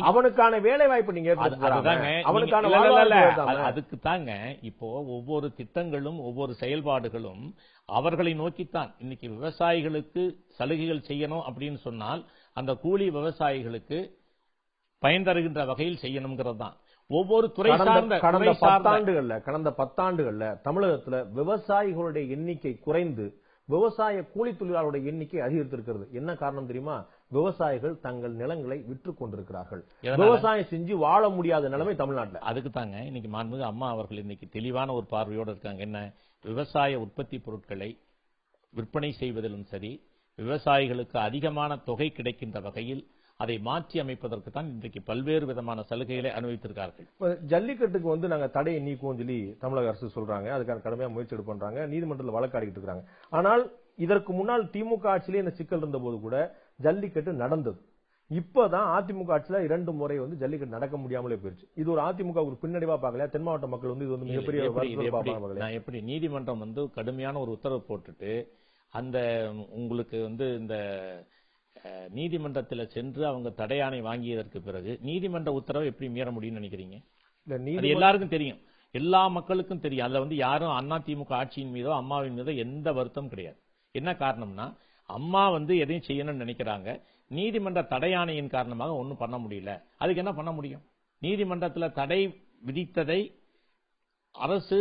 அவனுக்கான வேலை வாய்ப்பு நீங்க அவனுக்கான அதுக்கு தாங்க இப்போ ஒவ்வொரு திட்டங்களும் ஒவ்வொரு செயல்பாடுகளும் அவர்களை நோக்கித்தான். இன்னைக்கு விவசாயிகளுக்கு சலுகைகள் செய்யணும் அப்படின்னு சொன்னால் அந்த கூலி விவசாயிகளுக்கு பயன் தருகின்ற வகையில் செய்யணுங்கிறது தான். ஒவ்வொரு துறை சார்ந்த கடந்த 10 ஆண்டுகள்ல தமிழகத்துல விவசாயிகளுடைய எண்ணிக்கை குறைந்து விவசாய கூலி தொழிலாளருடைய எண்ணிக்கை அதிகரித்திருக்கிறது. என்ன காரணம் தெரியுமா? விவசாயிகள் தங்கள் நிலங்களை விற்று கொண்டிருக்கிறார்கள். விவசாயம் செஞ்சு வாழ முடியாத நிலைமை தமிழ்நாட்டில். அதுக்கு தாங்க இன்னைக்கு மாண்புமிகு அம்மா அவர்கள் இன்னைக்கு தெளிவான ஒரு பார்வையோடு இருக்காங்க. என்ன, விவசாய உற்பத்தி பொருட்களை விற்பனை செய்வதிலும் சரி, விவசாயிகளுக்கு அதிகமான தொகை கிடைக்கின்ற வகையில் அதை மாற்றி அமைப்பதற்கு தான் இன்றைக்கு பல்வேறு விதமான சலுகைகளை அனுபவித்திருக்கார்கள். ஜல்லிக்கட்டுக்கு வந்து நாங்க தடையை நீக்குவோம் சொல்லி தமிழக அரசு சொல்றாங்க. அதுக்கான கடுமையா முயற்சி எடுப்பண்றாங்க, நீதிமன்றத்தில் வழக்காடிட்டு இருக்காங்க. ஆனால் இதற்கு முன்னால் திமுக ஆட்சியிலே இந்த சிக்கல் இருந்த போது கூட ஜல்லிக்கட்டு நடந்தது. இப்பதான் அதிமுக ஆட்சியில 2 முறை வந்து ஜல்லிக்கட்டு நடக்க முடியாமலே போயிருச்சு. இது ஒரு அதிமுக ஒரு பின்னடைவா பார்க்கல. தென் மாவட்ட மக்கள் வந்து இது வந்து மிகப்பெரிய எப்படி நீதிமன்றம் வந்து கடுமையான ஒரு உத்தரவு போட்டுட்டு அந்த உங்களுக்கு வந்து இந்த நீதிமன்றத்தில் சென்று அவங்க தடையாணை வாங்கியதற்கு பிறகு நீதிமன்ற உத்தரவை எப்படி மீற முடியும்னு நினைக்கிறீங்க? எல்லாருக்கும் தெரியும், எல்லா மக்களுக்கும் தெரியும். அதுல வந்து யாரும் அண்ணா திமுக ஆட்சியின் மீதோ அம்மாவின் மீதோ எந்த வருத்தம் கிடையாது. என்ன காரணம்னா அம்மா வந்து எதையும் செய்யணும்னு நினைக்கிறாங்க. நீதிமன்ற தடையாணையின் காரணமாக ஒன்னும் பண்ண முடியல. அதுக்கு என்ன பண்ண முடியும்? நீதிமன்றத்தில் தடை விதித்ததை அரசு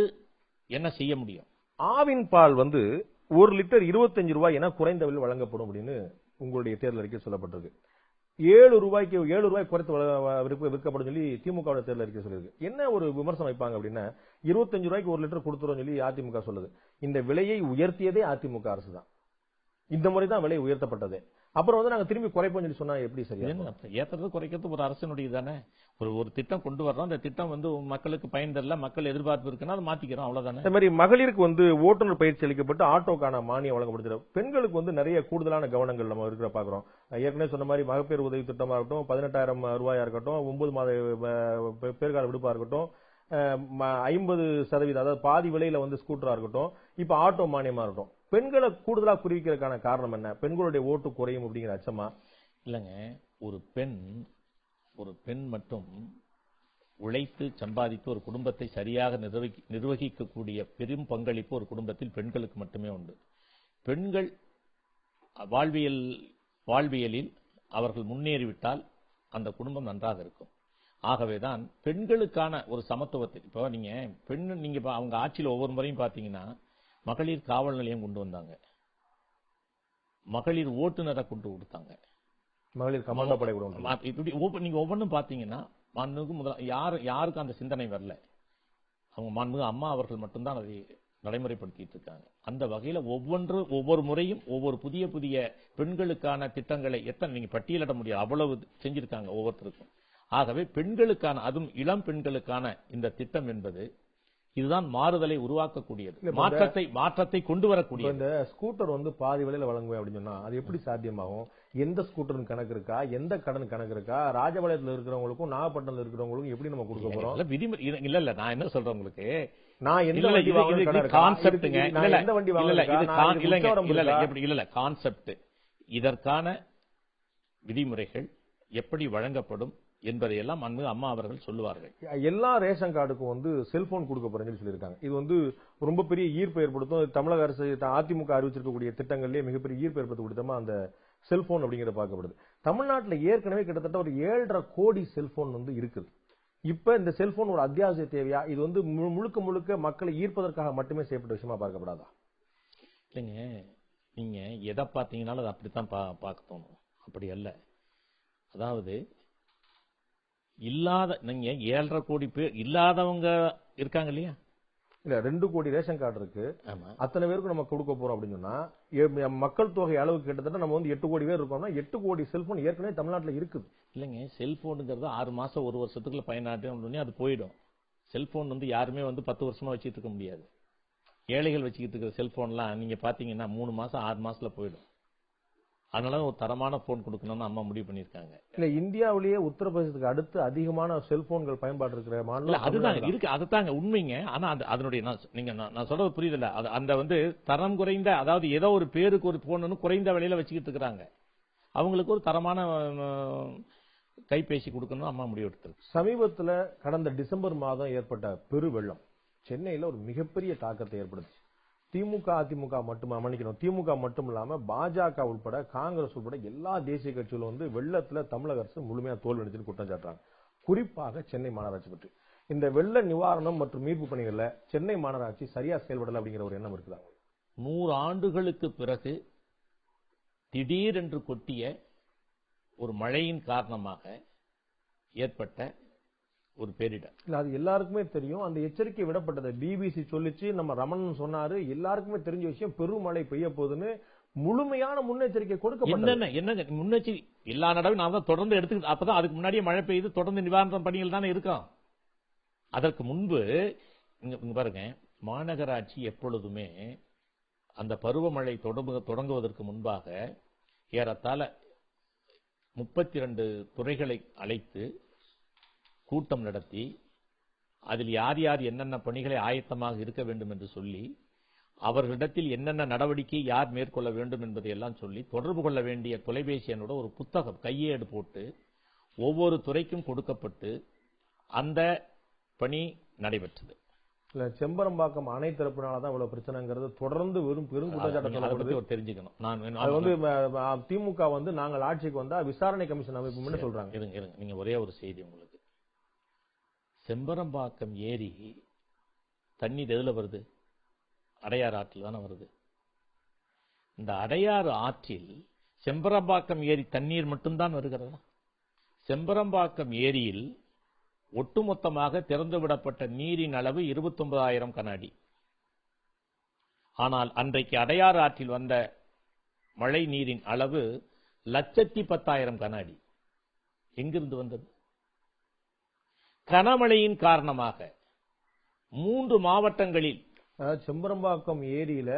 என்ன செய்ய முடியும்? ஆவின் பால் வந்து 1 லிட்டர் 25 ரூபாய் என குறைந்த விலையில் வழங்கப்படும் அப்படின்னு உங்களுடைய தேர்தல் அறிக்கை சொல்லப்பட்டிருக்கு. 7 ரூபாய் குறைத்து விற்கப்படும் சொல்லி திமுக தேர்தல் அறிக்கை சொல்லியிருக்கு. என்ன ஒரு விமர்சனம் வைப்பாங்க அப்படின்னா 25 ரூபாய்க்கு 1 லிட்டர் கொடுத்துரும் சொல்லி அதிமுக சொல்லுது. இந்த விலையை உயர்த்தியதே அதிமுக அரசு தான். இந்த முறை தான் விலை உயர்த்தப்பட்டது. அப்புறம் வந்து நாங்க திரும்பி குறைப்போம் சொல்லி சொன்னா எப்படி சரியா? ஏற்றது குறைக்கிறது ஒரு அரசினுடைய தானே. ஒரு திட்டம் கொண்டு வர்றோம், அந்த திட்டம் வந்து மக்களுக்கு பயன் தரல, மக்கள் எதிர்பார்ப்பு இருக்குன்னா அதை மாத்திக்கிறோம், அவ்வளவுதானே. இந்த மாதிரி மகளிருக்கு வந்து ஓட்டுநர் பயிற்சி அளிக்கப்பட்டு ஆட்டோக்கான மானியம் வழங்கப்படுது. பெண்களுக்கு வந்து நிறைய கூடுதலான கவனங்கள் நம்ம இருக்கிற பாக்குறோம். ஏற்கனவே சொன்ன மாதிரி மகப்பேறு உதவி திட்டமா இருக்கட்டும், 18,000 ரூபாயா இருக்கட்டும், 9 மாத பேர்கால விடுப்பா இருக்கட்டும், 50% அதாவது பாதி விலையில வந்து ஸ்கூட்டரா இருக்கட்டும், இப்ப ஆட்டோ மானியமா இருக்கட்டும், பெண்களை கூடுதலா குறிவிக்கிறதுக்கான காரணம் என்ன? பெண்களுடைய ஓட்டு குறையும் அப்படிங்கிற அச்சமா? இல்லங்க, ஒரு பெண் மட்டும் உழைத்து சம்பாதித்து ஒரு குடும்பத்தை சரியாக நிர்வகிக்கக்கூடிய பெரும் பங்களிப்பு ஒரு குடும்பத்தில் பெண்களுக்கு மட்டுமே உண்டு. பெண்கள் வாழ்வியலில் அவர்கள் முன்னேறிவிட்டால் அந்த குடும்பம் நன்றாக இருக்கும். ஆகவேதான் பெண்களுக்கான ஒரு சமத்துவத்தை இப்போ நீங்க அவங்க ஆட்சியில் ஒவ்வொரு முறையும் பாத்தீங்கன்னா மகளிர் காவல் நிலையம் கொண்டு வந்தாங்க, மகளிர் ஓட்டுநரை கொண்டு கொடுத்தாங்க, மகளிர் கமாண்டோ படை கூட. நீங்க ஒவ்வொன்றும் பாத்தீங்கன்னா யாருக்கும் அந்த சிந்தனை வரல. அவங்க மாண்புமிகு அம்மா அவர்கள் மட்டும்தான் அதை நடைமுறைப்படுத்திட்டு இருக்காங்க. அந்த வகையில ஒவ்வொரு முறையும் ஒவ்வொரு புதிய பெண்களுக்கான திட்டங்களை எத்தனை நீங்க பட்டியலிட முடியாது, அவ்வளவு செஞ்சிருக்காங்க ஒவ்வொருத்தருக்கும். ஆகவே பெண்களுக்கான, அதுவும் இளம் பெண்களுக்கான இந்த திட்டம் என்பது இதுதான் மாறுதலை உருவாக்கக்கூடியது, மாற்றத்தை கொண்டு வரக்கூடியது. இந்த ஸ்கூட்டர் வந்து பாதி விலையில வழங்குவேன் அப்படின்னு சொன்னா அது எப்படி சாத்தியமாகும்? எந்த ஸ்கூட்டர் கணக்கு இருக்கா, எந்த கடன் கணக்கு இருக்கா? ராஜபாளையத்தில் இருக்கிறவங்களுக்கும் நாகப்பட்டினத்தில் இருக்கிறவங்களுக்கும் எப்படி நம்ம கொடுக்க போறோம்? விதிமுறை இல்ல. நான் என்ன சொல்றேன் உங்களுக்கு, நான் எந்த வண்டி வாங்கணும் கான்செப்ட்ங்க. நான் எந்த வண்டி வாங்கணும் இல்ல கான்செப்ட். இதற்கான விதிமுறைகள் எப்படி வழங்கப்படும் என்பதையெல்லாம் அம்மா அவர்கள் சொல்லுவார்கள். எல்லா ரேஷன் கார்டுக்கும் வந்து செல்போன் கொடுக்க போறேன்னு சொல்லியிருக்காங்க. இது வந்து ரொம்ப பெரிய ஈர்ப்பு ஏற்படுத்தும். தமிழக அரசு அதிமுக அறிவிச்சிருக்கக்கூடிய திட்டங்கள்லயே மிகப்பெரிய ஈர்ப்பு ஏற்படுத்தக்கூடியமா அந்த செல்போன் அப்படிங்கிறது பார்க்கப்படுது. தமிழ்நாட்டில் ஏற்கனவே கிட்டத்தட்ட ஒரு 7.5 கோடி செல்போன் வந்து இருக்குது. இப்ப இந்த செல்போன் ஒரு அத்தியாவசிய தேவையா? இது வந்து முழுக்க முழுக்க மக்களை ஈர்ப்பதற்காக மட்டுமே செய்யப்பட்ட விஷயமா பார்க்கப்படாதா? இல்லைங்க, நீங்க எதை பார்த்தீங்கன்னாலும் அது அப்படித்தான் பார்க்க தோணும். அப்படி அல்ல. அதாவது நீங்க 7.5 கோடி பேர் இல்லாதவங்க இருக்காங்க இல்லையா? இல்ல 2 கோடி ரேஷன் கார்டு இருக்கு. அத்தனை பேருக்கு நம்ம கொடுக்க போறோம் அப்படின்னு சொன்னா மக்கள் தொகை அளவுக்கு கிட்டத்தட்ட நம்ம வந்து 8 கோடி பேர் இருக்கோம்னா 8 கோடி செல்போன் ஏற்கனவே தமிழ்நாட்டில் இருக்குது. இல்லைங்க, செல்போனுங்கிறது 6 மாசம் 1 வருஷத்துக்குள்ள பயனாட்டம் அது போயிடும். செல்போன் வந்து யாருமே வந்து 10 வருஷமா வச்சுட்டு இருக்க முடியாது. ஏழைகள் வச்சுக்கிட்டு இருக்கிற செல்போன்லாம் நீங்க பாத்தீங்கன்னா 3 மாசம் 6 மாசத்துல போயிடும். அதனால ஒரு தரமான போன் கொடுக்கணும்னு அம்மா முடிவு பண்ணிருக்காங்க. இல்ல இந்தியாவிலேயே உத்தரப்பிரதேசத்துக்கு அடுத்து அதிகமான செல்போன்கள் பயன்பாடு இருக்கிற மாநிலம் அதுதான் இருக்கு. அதுதாங்க உண்மைங்க. ஆனா அதனுடைய நான் சொல்றது புரியுதுல்ல, அந்த வந்து தரம் குறைந்த, அதாவது ஏதோ ஒரு பேருக்கு ஒரு போன் குறைந்த விலையில வச்சுக்கிட்டு இருக்கிறாங்க. அவங்களுக்கு ஒரு தரமான கைபேசி கொடுக்கணும் அம்மா முடிவு எடுத்திருக்கு. சமீபத்தில் கடந்த டிசம்பர் மாதம் ஏற்பட்ட பெரு வெள்ளம் சென்னையில ஒரு மிகப்பெரிய தாக்கத்தை ஏற்படுத்துச்சு. திமுக அதிமுக திமுக மட்டும் இல்லாம பாஜக உட்பட காங்கிரஸ் உட்பட எல்லா தேசிய கட்சிகளும் வந்து வெள்ளத்துல தமிழக அரசு முழுமையா தோல்வியடைஞ்சு குற்றம் சாட்டுறாங்க. குறிப்பாக சென்னை மாநகராட்சி பற்றி இந்த வெள்ள நிவாரணம் மற்றும் மீட்பு பணிகள்ல சென்னை மாநகராட்சி சரியா செயல்படல அப்படிங்கிற ஒரு எண்ணம் இருக்குதா? 100 ஆண்டுகளுக்கு பிறகு திடீரென்று கொட்டிய ஒரு மழையின் காரணமாக ஏற்பட்ட ஒரு பேரிடர். இல்ல அது எல்லாருக்குமே தெரியும். அந்த எச்சரிக்கை விடப்பட்டது. பிபிசி சொல்லிச்சு, நம்ம ரமணன் சொன்னாரு, எல்லாருக்குமே தெரிஞ்ச விஷயம். பெருமழை பெய்ய போகுதுன்னு முழுமையான முன்னெச்சரிக்கை கொடுக்கப்பட்டது. என்ன முன்னெச்சரிக்கை எல்லா நடவும் நான் தான் தொடர்ந்து எடுத்துக்கிட்டு, அப்பதான் அதுக்கு முன்னாடியே மழை பெய்யுது, தொடர்ந்து நிவாரண பணிகள் தானே இருக்கும். அதற்கு முன்பு இங்க பாருங்க, மாநகராட்சி எப்பொழுதுமே அந்த பருவமழை தொடங்குவதற்கு முன்பாக ஏறத்தாழ 32 துறைகளை அழைத்து கூட்டம் நடத்தி அதில் யார் யார் என்னென்ன பணிகளை ஆயத்தமாக இருக்க வேண்டும் என்று சொல்லி அவர்களிடத்தில் என்னென்ன நடவடிக்கை யார் மேற்கொள்ள வேண்டும் என்பதை எல்லாம் சொல்லி தொடர்பு கொள்ள வேண்டிய தொலைபேசி எண்ணோட ஒரு புத்தகம் கையேடு போட்டு ஒவ்வொரு துறைக்கும் கொடுக்கப்பட்டு அந்த பணி நடைபெற்றது. செம்பரம்பாக்கம் அணை திறப்பினால்தான் இவ்வளவு பிரச்சனைங்கிறது தொடர்ந்து வெறும் பெரும் குற்றச்சாட்டு தெரிஞ்சுக்கணும். அது வந்து திமுக வந்து நாங்கள் ஆட்சிக்கு வந்தா விசாரணை கமிஷன் அமைப்பு சொல்றாங்க. இருங்க, நீங்க ஒரே ஒரு செய்தி உங்களுக்கு. செம்பரம்பாக்கம் ஏரி தண்ணீர் எதுல வருது? அடையாறு ஆற்றில் தானே வருது. இந்த அடையாறு ஆற்றில் செம்பரம்பாக்கம் ஏரி தண்ணீர் மட்டும்தான் வருகிறதா? செம்பரம்பாக்கம் ஏரியில் ஒட்டுமொத்தமாக திறந்துவிடப்பட்ட நீரின் அளவு 29,000 கன அடி. ஆனால் அன்றைக்கு அடையாறு ஆற்றில் வந்த மழை நீரின் அளவு 1,10,000 கன அடி. எங்கிருந்து வந்தது? கனமழையின் காரணமாக 3 மாவட்டங்களில் செம்பரம்பாக்கம் ஏரியில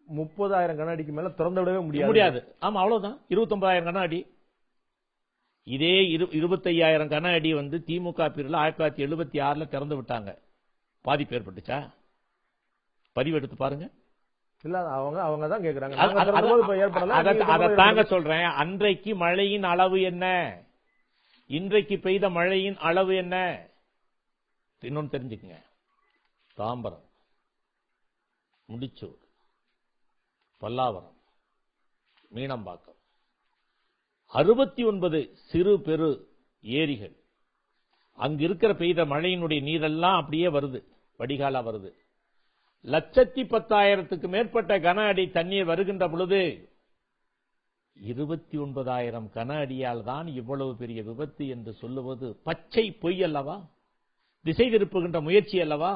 30,000 கன அடிக்கு மேல திறந்து விடவே முடியாது. ஆமா, அவ்வளவுதான். 29,000 கன அடி. இதே 25,000 கன அடி வந்து திமுக பீரியட்ல 1976 திறந்து விட்டாங்க. பாதிப்பு ஏற்பட்டுச்சா? பதிவெடுத்து பாருங்க. இல்ல அவங்க தான் கேக்குறாங்க. அதைத்தாங்க சொல்றேன். அன்றைக்கு மழையின் அளவு என்ன, இன்றைக்கு பெய்த மழையின் அளவு என்ன? இன்னொன்னு தெரிஞ்சுக்குங்க. தாம்பரம், முடிச்சூர், பல்லாவரம், மீனம்பாக்கம் 69 சிறு பெரு ஏரிகள். அங்க இருக்கிற பெய்த மழையினுடைய நீரெல்லாம் அப்படியே வருது, வடிகாலா வருது. 1,10,000 மேற்பட்ட கன அடி தண்ணீர் வருகின்ற பொழுது 29,000 கன அடியால் தான் இவ்வளவு பெரிய விபத்து என்று சொல்லுவது பச்சை பொய் அல்லவா? திசை திருப்புகின்ற முயற்சி அல்லவா?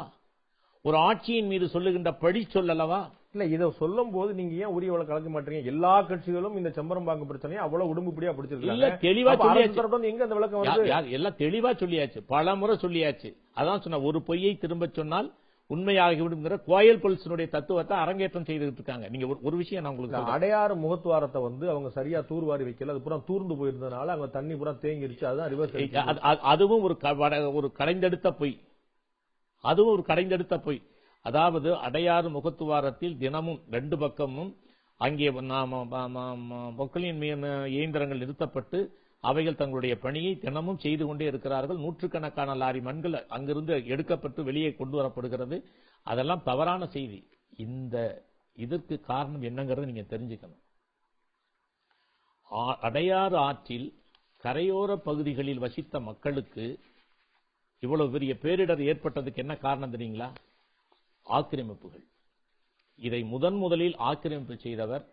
ஒரு ஆட்சியின் மீது சொல்லுகின்ற பழி சொல்லவா? இல்ல இதை சொல்லும் போது நீங்க ஏன் உரிய கலக்க மாட்டீங்க? எல்லா கட்சிகளும் இந்த செம்பரம்பாக்கம் பிரச்சனையை அவ்வளவு உடம்புப்படியா பிடிச்சிருக்காங்க. தெளிவா சொல்லியாச்சு. எங்க அந்த விளக்கம் வருது? எல்லாம் தெளிவா சொல்லியாச்சு, பல முறை சொல்லியாச்சு. அதான் சொன்ன, ஒரு பொய்யை திரும்ப சொன்னால் உண்மையாகிவிடுங்கிற கோயல் கொல்சனுடைய தத்துவத்தை அரங்கேற்றம் செய்துட்டு இருக்காங்க. நீங்க ஒரு விஷயம் நான் உங்களுக்கு, அடையாறு முகத்துவாரத்தை வந்து அவங்க சரியா தூர்வாரி வைக்கல, அது பூரா தூர்ந்து போயிருந்ததுனால அங்க தண்ணி பூரா தேங்கிருச்சு. அதுதான் ரிவர்ஸ். அதுவும் ஒரு கடைந்தெடுத்த பொய். அதுவும் ஒரு கடைந்தெடுத்த பொய். அதாவது அடையாறு முகத்துவாரத்தில் தினமும் 2 பக்கமும் அங்கே பொக்களின் இயந்திரங்கள் நிறுத்தப்பட்டு அவைகள் தங்களுடைய பணியை தினமும் செய்து கொண்டே இருக்கிறார்கள். நூற்றுக்கணக்கான லாரி மண்கள் அங்கிருந்து எடுக்கப்பட்டு வெளியே கொண்டு வரப்படுகிறது. அதெல்லாம் தவறான செய்தி. இதற்கு காரணம் என்னங்கிறத நீங்க தெரிஞ்சுக்கணும். அடையாறு ஆற்றில் கரையோர பகுதிகளில் வசித்த மக்களுக்கு இவ்வளவு பெரிய பேரிடர் ஏற்பட்டதுக்கு என்ன காரணம் தெரியுங்களா? ஆக்கிரமிப்புகள். இதை முதலில் ஆக்கிரமிப்பு செய்தவர்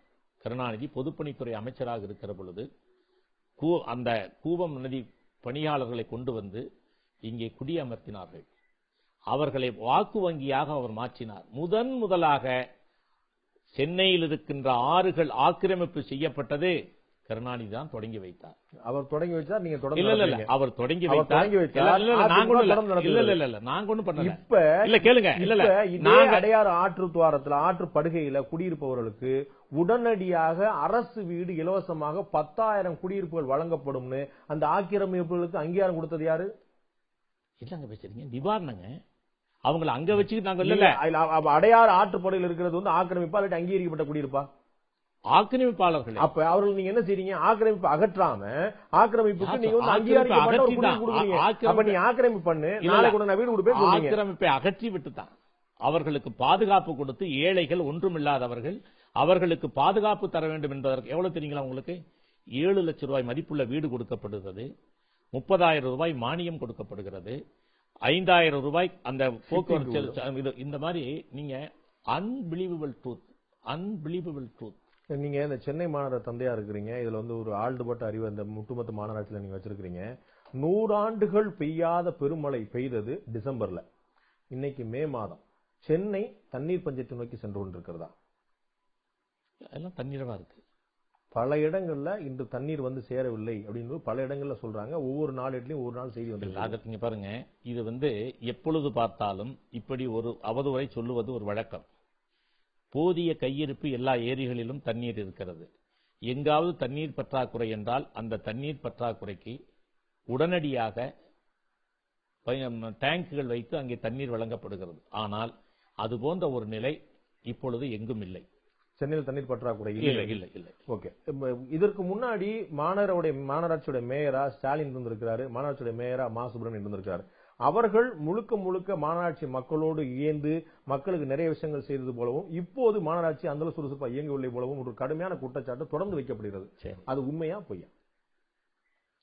கருணாநிதி பொதுப்பணித்துறை அமைச்சராக இருக்கிற பொழுது அந்த கூவம் நதி பணியாளர்களை கொண்டு வந்து இங்கே குடியமர்த்தினார்கள். அவர்களை வாக்கு வங்கியாக அவர் மாற்றினார். முதலாக சென்னையில் இருக்கின்ற ஆறுகள் ஆக்கிரமிப்பு செய்யப்பட்டது கருணாநிதி தான் தொடங்கி வைத்தார். அவர் தொடங்கி வச்சார், நீங்க தொடர்ந்து இல்ல அவர் தொடங்கி வைத்தார். நாங்க ஒண்ணும் பண்ணல. இப்ப இல்ல கேளுங்க, இல்ல அடையாறு ஆற்று துவாரத்துல ஆற்று படுகையில குடியிருப்பவர்களுக்கு உடனடியாக அரசு வீடு இலவசமாக 10,000 குடியிருப்புகள் வழங்கப்படும்னு அந்த ஆக்கிரமிப்புகளுக்கு அங்கீகாரம் கொடுத்தது யாரு? இல்லங்க பேசுறீங்க, நிவாரணங்க. அவங்களை அங்க வச்சுக்கிட்டு நாங்க இல்ல. அடையாறு ஆற்றுப்படுகையில் இருக்கிறது வந்து ஆக்கிரமிப்பா இல்லாட்டி அங்கீகரிக்கப்பட்ட குடியிருப்பா? ஆக்கிரமிப்பாளர்கள். அப்ப அவர்கள் நீங்க என்ன செய்றீங்க? ஆக்கிரமிப்பு அகற்றாம ஆக்கிரமிப்புக்கு நீங்க வந்து அங்கீகரிக்கப்பட்ட ஒரு குடியிருப்பு கொடுக்குறீங்க. அப்ப நீ ஆக்கிரமிப்பு பண்ணு, நாளை கூட நான் வீடு கொடுப்பேன். ஆக்கிரமிப்பை அகற்றி விட்டு தான் அவர்களுக்கு பாதுகாப்பு கொடுத்து ஏழைகள் ஒன்றுமில்லாதவர்கள் அவர்களுக்கு பாதுகாப்பு தர வேண்டும் என்பதற்கு எவ்வளவு தெரியுங்களா உங்களுக்கு? 7 லட்சம் ரூபாய் மதிப்புள்ள வீடு கொடுக்கப்படுகிறது, 30,000 ரூபாய் மானியம் கொடுக்கப்படுகிறது, 5,000 ரூபாய் அந்த போக்குவரத்து. இந்த மாதிரி நீங்க அன்பிலீவபிள் ட்ரூத். நீங்க இந்த சென்னை மாநகர தந்தையா இருக்கிறீங்க. இதுல வந்து ஒரு ஆழ்ந்துபட்ட அறிவு இந்த ஒட்டுமொத்த மாநகராட்சியில நீங்க வச்சிருக்கீங்க. 100 ஆண்டுகள் பெய்யாத பெருமழை பெய்தது டிசம்பர்ல. இன்னைக்கு மே மாதம். சென்னை தண்ணீர் பஞ்சத்தை நோக்கி சென்று கொண்டிருக்கிறதா? எல்லாம் தண்ணீரா இருக்கு. பல இடங்கள்ல இன்று தண்ணீர் வந்து சேரவில்லை அப்படின்னு பல இடங்கள்ல சொல்றாங்க. ஒவ்வொரு நாளிலையும் ஒரு நாள் செய்தி வந்து நீங்க பாருங்க. இது எப்பொழுது பார்த்தாலும் இப்படி ஒரு அவதூறை சொல்லுவது ஒரு வழக்கம். போதிய கையிருப்பு எல்லா ஏரிகளிலும் தண்ணீர் இருக்கிறது. எங்காவது தண்ணீர் பற்றாக்குறை என்றால் அந்த தண்ணீர் பற்றாக்குறைக்கு உடனடியாக டேங்குகள் வைத்து அங்கே தண்ணீர் வழங்கப்படுகிறது. ஆனால் அது போன்ற ஒரு நிலை இப்பொழுது எங்கும் இல்லை. சென்னையில் தண்ணீர் பற்றாக்குறை இல்லை. ஓகே. இதற்கு முன்னாடி மாநகராட்சியோட மேயரா ஸ்டாலின் இருந்திருக்கிறாரு, மாநகராட்சியோட மேயரா மா சுப்பிரமணியன் இருந்திருக்கிறாரு. அவர்கள் முழுக்க மாநகராட்சி மக்களோடு இயந்து மக்களுக்கு நிறைய விஷயங்கள் செய்தது போலவும் இப்போது மாநகராட்சி அந்த சுறுசுறுப்பா இயங்கவில்லை போலவும் ஒரு கடுமையான குற்றச்சாட்டு தொடர்ந்து வைக்கப்படுகிறது. அது உண்மையா பொய்யா?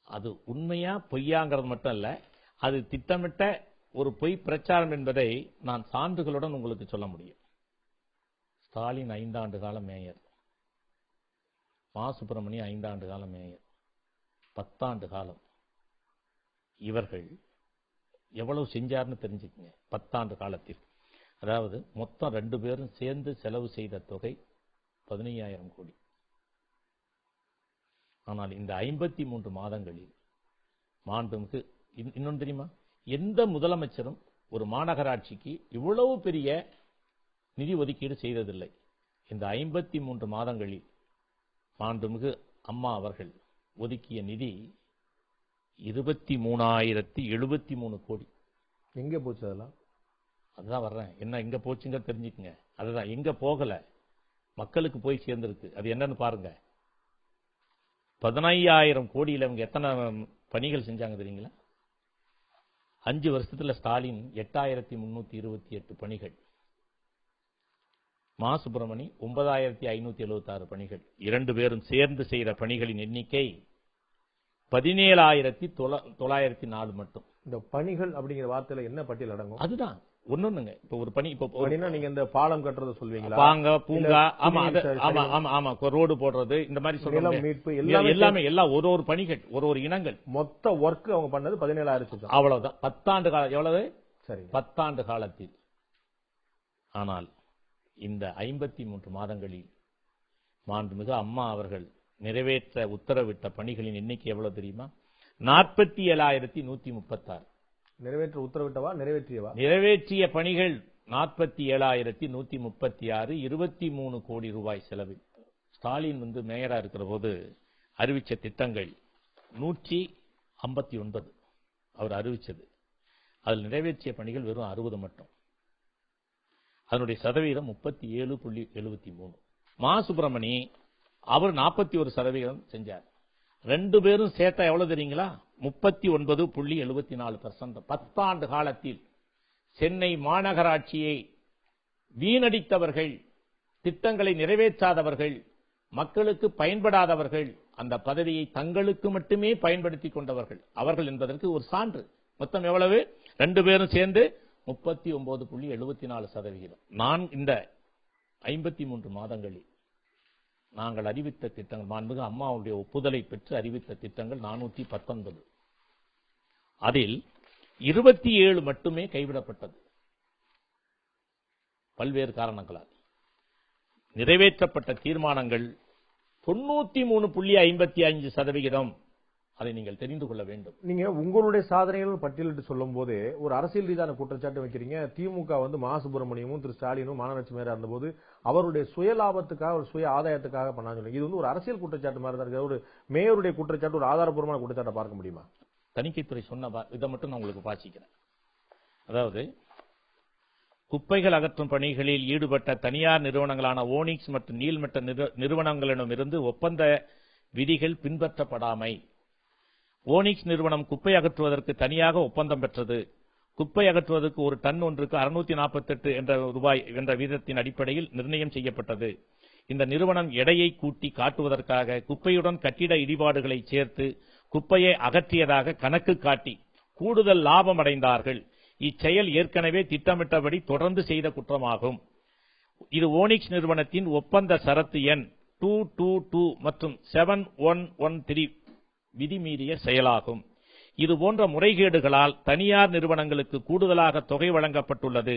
அது உண்மையா பொய்யாங்கிறது மட்டும் இல்ல, அது திட்டமிட்ட ஒரு பொய் பிரச்சாரம் என்பதை நான் சான்றுகளுடன் உங்களுக்கு சொல்ல முடியும். ஸ்டாலின் 5 ஆண்டு கால மேயர், மா சுப்பிரமணியன் 5 ஆண்டு கால மேயர், 10 ஆண்டு காலம். இவர்கள் எவ்வளவு செஞ்சார்னு தெரிஞ்சுக்கங்க. 10 ஆண்டு காலத்தில் அதாவது மொத்தம் 2 பேரும் சேர்ந்து செலவு செய்த தொகை 15,000 கோடி. ஆனால் இந்த 53 மாதங்களில் மாண்புமிகு இன்னொன்று தெரியுமா? எந்த முதலமைச்சரும் ஒரு மாநகராட்சிக்கு இவ்வளவு பெரிய நிதி ஒதுக்கீடு செய்ததில்லை. இந்த 53 மாதங்களில் மாண்புமிகு அம்மா அவர்கள் ஒதுக்கிய நிதி 23,073 கோடி. எங்க போச்சு? அதெல்லாம் அதுதான் வர்றேன். என்ன எங்க போச்சுங்க தெரிஞ்சுக்கங்க. அதுதான் எங்க போகல, மக்களுக்கு போய் சேர்ந்திருக்கு. அது என்னன்னு பாருங்க. 15,000 கோடியில் அவங்க எத்தனை பணிகள் செஞ்சாங்க தெரியுங்களா? 5 வருஷத்துல ஸ்டாலின் 8,328 பணிகள், மா சுப்பிரமணி 9,576 பணிகள். 2 பேரும் சேர்ந்து செய்த பணிகளின் எண்ணிக்கை 17,904 மட்டும். இந்த பணிகள் அப்படிங்கிற வார்த்தையில என்ன பட்டியல் அடங்கும்? அதுதான் ஒண்ணுங்க. இப்ப ஒரு பணி, நீங்க இந்த பாலம் கட்டுறத சொல்வீங்களா? பாங்க, பூங்கா, ஆமா ரோடு போடுறது, இந்த மாதிரி சொல்றோம். மீட்பு எல்லாமே எல்லாம் ஒரு பணிகள், ஒரு இனங்கள். மொத்த ஒர்க் அவங்க பண்ணது 17,000. அவ்வளவுதான். 10 ஆண்டு காலம். எவ்வளவு? சரி, 10 ஆண்டு காலத்தில். ஆனால் இந்த 53 மாதங்களில் மாண்புமிகு அம்மா அவர்கள் நிறைவேற்ற உத்தரவிட்ட பணிகளின் எண்ணிக்கை எவ்வளவு தெரியுமா? 47,136. நிறைவேற்ற உத்தரவிட்டவா நிறைவேற்றியவா? நிறைவேற்றிய பணிகள் 47,136, 23 கோடி ரூபாய் செலவில். ஸ்டாலின் மேயரா இருக்கிற போது அறிவிச்ச திட்டங்கள் 159 அவர் அறிவிச்சது. அதில் நிறைவேற்றிய பணிகள் வெறும் 60 மட்டும். அதனுடைய சதவீதம் 37.73. மா சுப்பிரமணி அவர் 41% செஞ்சார். ரெண்டு பேரும் சேர்த்தா எவ்வளவு தெரியுங்களா? 39.74%. 10 ஆண்டு காலத்தில் சென்னை மாநகராட்சியை வீணடித்தவர்கள், திட்டங்களை நிறைவேற்றாதவர்கள், மக்களுக்கு பயன்படாதவர்கள், அந்த பதவியை தங்களுக்கு மட்டுமே பயன்படுத்திக் கொண்டவர்கள் அவர்கள் என்பதற்கு ஒரு சான்று. மொத்தம் எவ்வளவு? ரெண்டு பேரும் சேர்ந்து 39.74%. நான் இந்த 53 மாதங்களில் நாங்கள் அறிவித்த திட்டங்கள், மாண்புமிகு அம்மாவுடைய ஒப்புதலை பெற்று அறிவித்த திட்டங்கள் 419. அதில் 27 மட்டுமே கைவிடப்பட்டது பல்வேறு காரணங்களால். நிறைவேற்றப்பட்ட தீர்மானங்கள் 93.55%. அதை நீங்கள் தெரிந்து கொள்ள வேண்டும். நீங்க உங்களுடைய சாதனைகள் பட்டியலிட்டு சொல்லும் போதே ஒரு அரசியல் ரீதியான குற்றச்சாட்டு வைக்கிறீங்க. திமுக மா சுப்பிரமணியமும் திரு ஸ்டாலினும் மாநகராட்சி மேயரா இருந்தபோது அவருடைய சுய லாபத்துக்காக, ஒரு சுய ஆதாயத்துக்காக பண்ணாங்க. இது ஒரு அரசியல் குற்றச்சாட்டு மாதிரி தான் இருக்கு. ஒரு மேயருடைய குற்றச்சாட்டு ஒரு ஆதாரப்பூர்வமான குற்றச்சாட்டை பார்க்க முடியுமா? தணிக்கைத்துறை சொன்ன இதை மட்டும் நான் உங்களுக்கு வாசிக்கிறேன். அதாவது, குப்பைகள் அகற்றும் பணிகளில் ஈடுபட்ட தனியார் நிறுவனங்களான ஓனிக்ஸ் மற்றும் நீல்மெட்ட நிறுவனங்களிடமிருந்து ஒப்பந்த விதிகள் பின்பற்றப்படாமை. ஓனிக்ஸ் நிறுவனம் குப்பை அகற்றுவதற்கு தனியாக ஒப்பந்தம் பெற்றது. குப்பை அகற்றுவதற்கு ஒரு டன் ஒன்றுக்கு 648 ரூபாய் என்ற வீதத்தின் அடிப்படையில் நிர்ணயம் செய்யப்பட்டது. இந்த நிறுவனம் எடையை கூட்டி காட்டுவதற்காக குப்பையுடன் கட்டிட இடிபாடுகளை சேர்த்து குப்பையை அகற்றியதாக கணக்கு காட்டி கூடுதல் லாபம் அடைந்தார்கள். இச்செயல் ஏற்கனவே திட்டமிட்டபடி தொடர்ந்து செய்த குற்றமாகும். இது ஓனிக்ஸ் நிறுவனத்தின் ஒப்பந்த சரத்து எண் 222 மற்றும் 7113 விதிமீறிய செயலாகும். இதுபோன்ற முறைகேடுகளால் தனியார் நிறுவனங்களுக்கு கூடுதலாக தொகை வழங்கப்பட்டுள்ளது.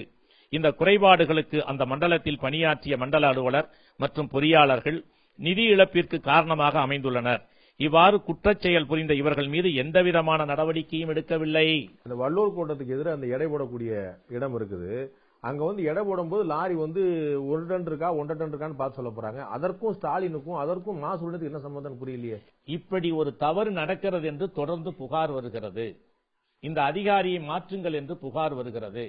இந்த குறைபாடுகளுக்கு அந்த மண்டலத்தில் பணியாற்றிய மண்டல அலுவலர் மற்றும் பொறியாளர்கள் நிதி இழப்பிற்கு காரணமாக அமைந்துள்ளனர். இவ்வாறு குற்றச்செயல் புரிந்த இவர்கள் மீது எந்தவிதமான நடவடிக்கையும் எடுக்கவில்லை. அந்த வள்ளூர் கோட்டத்துக்கு எதிராக அந்த எடை போடக்கூடிய இடம் இருக்குது. அங்க எடை போடும்போது லாரி 1 டன் இருக்கா 1.5 டன் இருக்கான்னு பார்த்து சொல்ல போறாங்க. அதற்கும் ஸ்டாலினுக்கும் அதற்கும் மாசுக்கு என்ன சம்பந்தம் புரியலையே. இப்படி ஒரு தவறு நடக்கிறது என்று தொடர்ந்து புகார் வருகிறது. இந்த அதிகாரியை மாற்றுங்கள் என்று புகார் வருகிறது.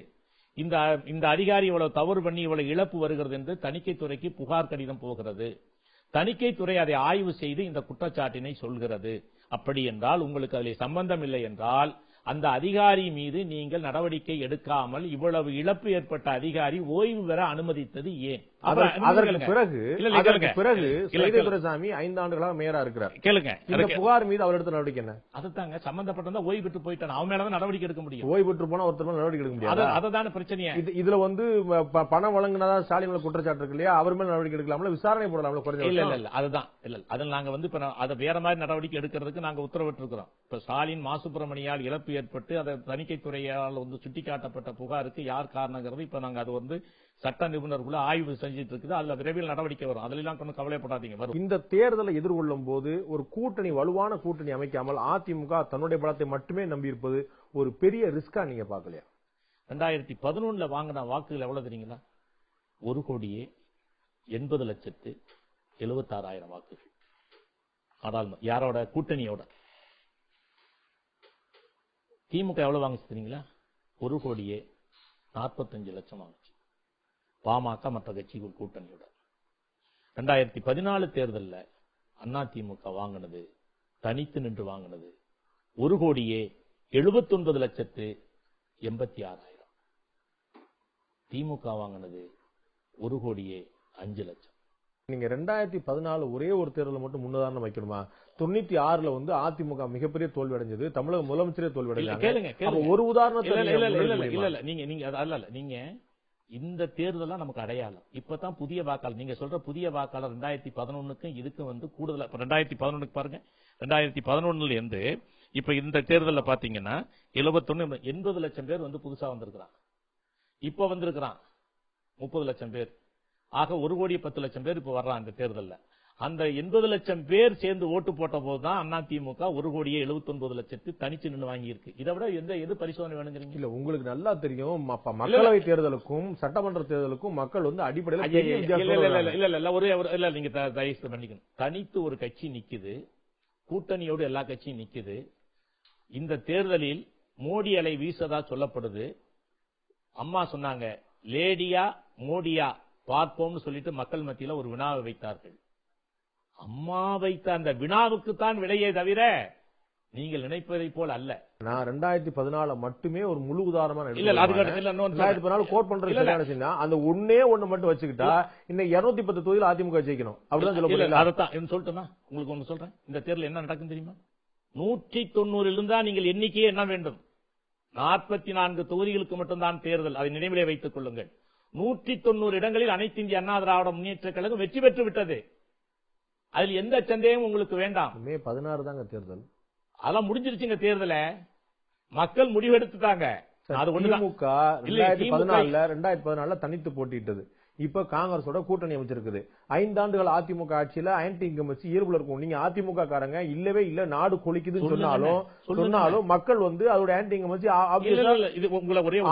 இந்த அதிகாரி இவ்வளவு தவறு பண்ணி இவ்வளவு இழப்பு வருகிறது என்று தணிக்கைத்துறைக்கு புகார் கடிதம் போகிறது. தணிக்கைத்துறை அதை ஆய்வு செய்து இந்த குற்றச்சாட்டினை சொல்கிறது. அப்படி என்றால் உங்களுக்கு அதில் சம்பந்தம் இல்லை என்றால் அந்த அதிகாரி மீது நீங்கள் நடவடிக்கை எடுக்காமல் இவ்வளவு இழப்பு ஏற்பட்ட அதிகாரி ஓய்வு பெற அனுமதித்தது ஏன்? அதற்கு பிறகு துரைசாமி 5 ஆண்டுகளாக மேயரா இருக்கிறார். கேளுங்க, இந்த புகார் மீது அவர் எடுத்த நடவடிக்கை என்ன? அதுதாங்க சம்பந்தப்பட்ட ஓய்வு பெற்று போயிட்டான், அவன் மேலதான் நடவடிக்கை எடுக்க முடியும். ஓய்வு பெற்று போனா ஒருத்தர் நடவடிக்கை எடுக்க முடியாது. அதுதான பிரச்சனையா? இதுல பணம் வழங்கினதா ஸ்டாலின் மேல குற்றச்சாட்டு இருக்கு இல்லையா? அவர் மேல நடவடிக்கை எடுக்கலாம்ல, விசாரணை போடலாம்ல? இல்ல அதுதான் இல்ல. அதில் நாங்க அதை வேற மாதிரி நடவடிக்கை எடுக்கிறதுக்கு நாங்க உத்தரவிட்டு இருக்கிறோம். இப்ப ஸ்டாலின் மா சுப்பிரமணியால் இழப்பு ஏற்பட்டு அதை தணிக்கைத்துறையால் சுட்டிக்காட்டப்பட்ட புகாருக்கு யார் காரணங்கிறது இப்ப நாங்க அது சட்ட நிபுணர்களை ஆய்வு செஞ்சிட்டு இருக்குது. அதுல விரைவில் நடவடிக்கை வரும். அதெல்லாம் கொஞ்சம் கவலைப்படாதீங்க, வரும். இந்த தேர்தலை எதிர்கொள்ளும் போது ஒரு கூட்டணி, வலுவான கூட்டணி அமைக்காமல் அதிமுக தன்னுடைய பலத்தை மட்டுமே நம்பி இருப்பது ஒரு பெரிய ரிஸ்கா நீங்க பாக்கலையா? 2011 வாங்கின வாக்குகள் எவ்வளவு தெரியுங்களா? 1,80,76,000 வாக்குகள். ஆனால் யாரோட கூட்டணியோட? திமுக எவ்வளவு வாங்குச்சு தெரியுங்களா? 1,45,00,000 வாங்குச்சு. பாமக மற்ற கட்சிகள் கூட்டணியோட. 2014 தேர்தலில் அதிமுக வாங்கினது, தனித்து நின்று வாங்கினது 1,79,86,000. திமுக வாங்கினது 1,05,00,000. நீங்க 2014 ஒரே ஒரு தேர்தல் மட்டும் முன்னுதாரணம் வைக்கணுமா? 96ல அதிமுக மிகப்பெரிய தோல்வி அடைஞ்சது, தமிழக முதலமைச்சரே தோல்வி அடைஞ்சாங்க. ஒரு உதாரணத்தை நீங்க இந்த தேர்தல் நமக்கு அடையாளம். இப்பதான் புதிய வாக்காளர், நீங்க சொல்ற புதிய வாக்காளர் 2011க்கும் இதுக்கு கூடுதலா 2011 பாருங்க. 2011 இருந்து இப்ப இந்த தேர்தலில் பாத்தீங்கன்னா 80 லட்சம் பேர் புதுசா வந்திருக்கிறான். இப்ப வந்திருக்கிறான் 30 லட்சம் பேர். ஆக 1,10,00,000 பேர் இப்ப வர்றான் இந்த தேர்தலில். அந்த 80 லட்சம் பேர் சேர்ந்து ஓட்டு போட்ட போதுதான் அதிமுக 1,79,00,000 தனிச்சு நின்று வாங்கி இருக்கு. இதை விட எது பரிசோதனை வேணுங்கிறீங்க? இல்ல, உங்களுக்கு நல்லா தெரியும் மக்களவை தேர்தலுக்கும் சட்டமன்ற தேர்தலுக்கும் மக்கள் அடிப்படையில் நீங்க தயவு பண்ணிக்கணும். தனித்து ஒரு கட்சி நிக்குது, கூட்டணியோடு எல்லா கட்சியும் நிக்குது. இந்த தேர்தலில் மோடி அலை வீசதா சொல்லப்படுது. அம்மா சொன்னாங்க, லேடியா மோடியா பார்ப்போம்னு சொல்லிட்டு மக்கள் மத்தியில ஒரு வினாவை வைத்தார்கள். அம்மா வைத்த அந்த வினாவுக்குத்தான் விடையே தவிர நீங்கள் நினைப்பதை போல் அல்ல. நான் 2014 மட்டுமே ஒரு முழு உதாரணமா இல்ல 2014 கோட் பண்றது அந்த ஒண்ணு மட்டும் வச்சுக்கிட்டா இன்னைக்கு 210 தொகுதியில் அதிமுக ஜெயிக்கணும் அப்படிதான் சொல்ல முடியல. அதான் சொல்லிட்டோமா, உங்களுக்கு ஒண்ணு சொல்றேன். இந்த தேர்தல் என்ன நடக்கும் தெரியுமா? 190 இருந்தா நீங்கள் எண்ணிக்கையே என்ன வேண்டும்? 44 தொகுதிகளுக்கு மட்டும்தான் தேர்தல். அதை நினைவிலே வைத்துக் கொள்ளுங்கள். 190 இடங்களில் அனைத்து இந்திய அண்ணா திராவிட முன்னேற்ற கழகம் வெற்றி பெற்று விட்டது. அதில் எந்த சந்தேகமும் உங்களுக்கு வேண்டாம். மே 16 தாங்க தேர்தல். அதெல்லாம் முடிஞ்சிருச்சுங்க. தேர்தல மக்கள் முடிவெடுத்துட்டாங்க. அது திமுக 2014 தனித்து போட்டிட்டது. இப்ப காங்கிரஸோட கூட்டணி அமைச்சிருக்குது. 5 ஆண்டுகள் அதிமுக ஆட்சியில ஆன்டி இன்கம்பன்சி இயல்புல இருக்கும். நீங்க அதிமுக காரங்க இல்லவே இல்ல நாடு கொலிக்குதுன்னு சொன்னாலும் மக்கள் அதோட ஆன்டி இன்கம்பன்சி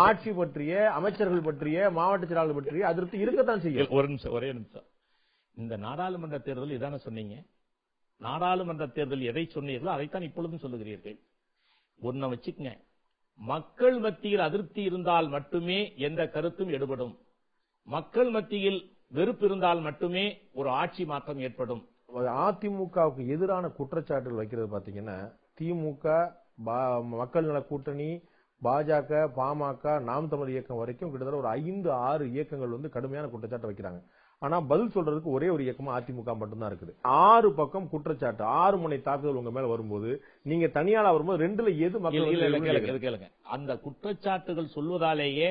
ஆட்சி பற்றிய, அமைச்சர்கள் பற்றிய, மாவட்ட செயலாளர்கள் பற்றிய அதிருப்தி இருக்கத்தான் செய்யும். ஒரே நிமிஷம். இந்த நாடாளுமன்ற தேர்தல் இதான சொன்னீங்க. நாடாளுமன்ற தேர்தல் எதை சொன்னீர்களோ அதைத்தான் இப்பொழுதும் சொல்லுகிறீர்கள். ஒன்ன வச்சுக்கங்க, மக்கள் மத்தியில் அதிருப்தி இருந்தால் மட்டுமே எந்த கருத்தும் எடுபடும். மக்கள் மத்தியில் வெறுப்பு இருந்தால் மட்டுமே ஒரு ஆட்சி மாற்றம் ஏற்படும். அதிமுகவுக்கு எதிரான குற்றச்சாட்டுகள் வைக்கிறது பாத்தீங்கன்னா, திமுக, மக்கள் நல கூட்டணி, பாஜக, பாமக, நாம் தமிழர் இயக்கம் வரைக்கும் கிட்டத்தட்ட ஒரு 5-6 இயக்கங்கள் கடுமையான குற்றச்சாட்டு வைக்கிறாங்க. ஆனா பதில் சொல்றதுக்கு ஒரே ஒரு இயக்கமா அதிமுக மட்டும்தான் இருக்குது. 6 பக்கம் குற்றச்சாட்டு, 6 முனை தாக்குதல் உங்க மேல வரும்போது நீங்க தனியாளா வரும்போது 2ல எது மக்கள் கேளுங்க. அந்த குற்றச்சாட்டுகள் சொல்வதாலேயே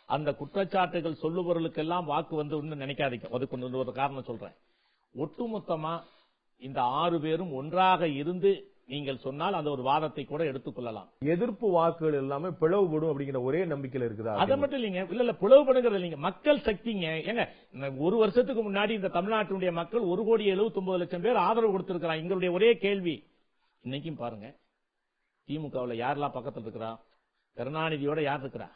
அந்த குற்றச்சாட்டுகள் சொல்லுபவர்களுக்கெல்லாம் வாக்கு வந்து நினைக்காதீங்க. அதுக்கு ஒரு காரணம் சொல்றேன். ஒட்டுமொத்தமா இந்த 6 பேரும் ஒன்றாக இருந்து நீங்கள் சொன்னால் அந்த ஒரு வாதத்தை கூட எடுத்துக்கொள்ளலாம். எதிர்ப்பு வாக்குகள் எல்லாமே பிளவுபடும் அப்படிங்கிற ஒரே நம்பிக்கையில் இருக்குதா? அதை மட்டும் இல்லைங்க. இல்ல பிளவுபடுங்கிறது இல்லைங்க. மக்கள் சக்திங்க. ஏங்க, ஒரு வருஷத்துக்கு முன்னாடி இந்த தமிழ்நாட்டினுடைய மக்கள் 1,79,00,000 பேர் ஆதரவு கொடுத்திருக்கிறாங்க. எங்களுடைய ஒரே கேள்வி, இன்னைக்கும் பாருங்க, திமுகவில் யாரெல்லாம் பக்கத்தில் இருக்கிறா? கருணாநிதியோட யார் இருக்கிறா?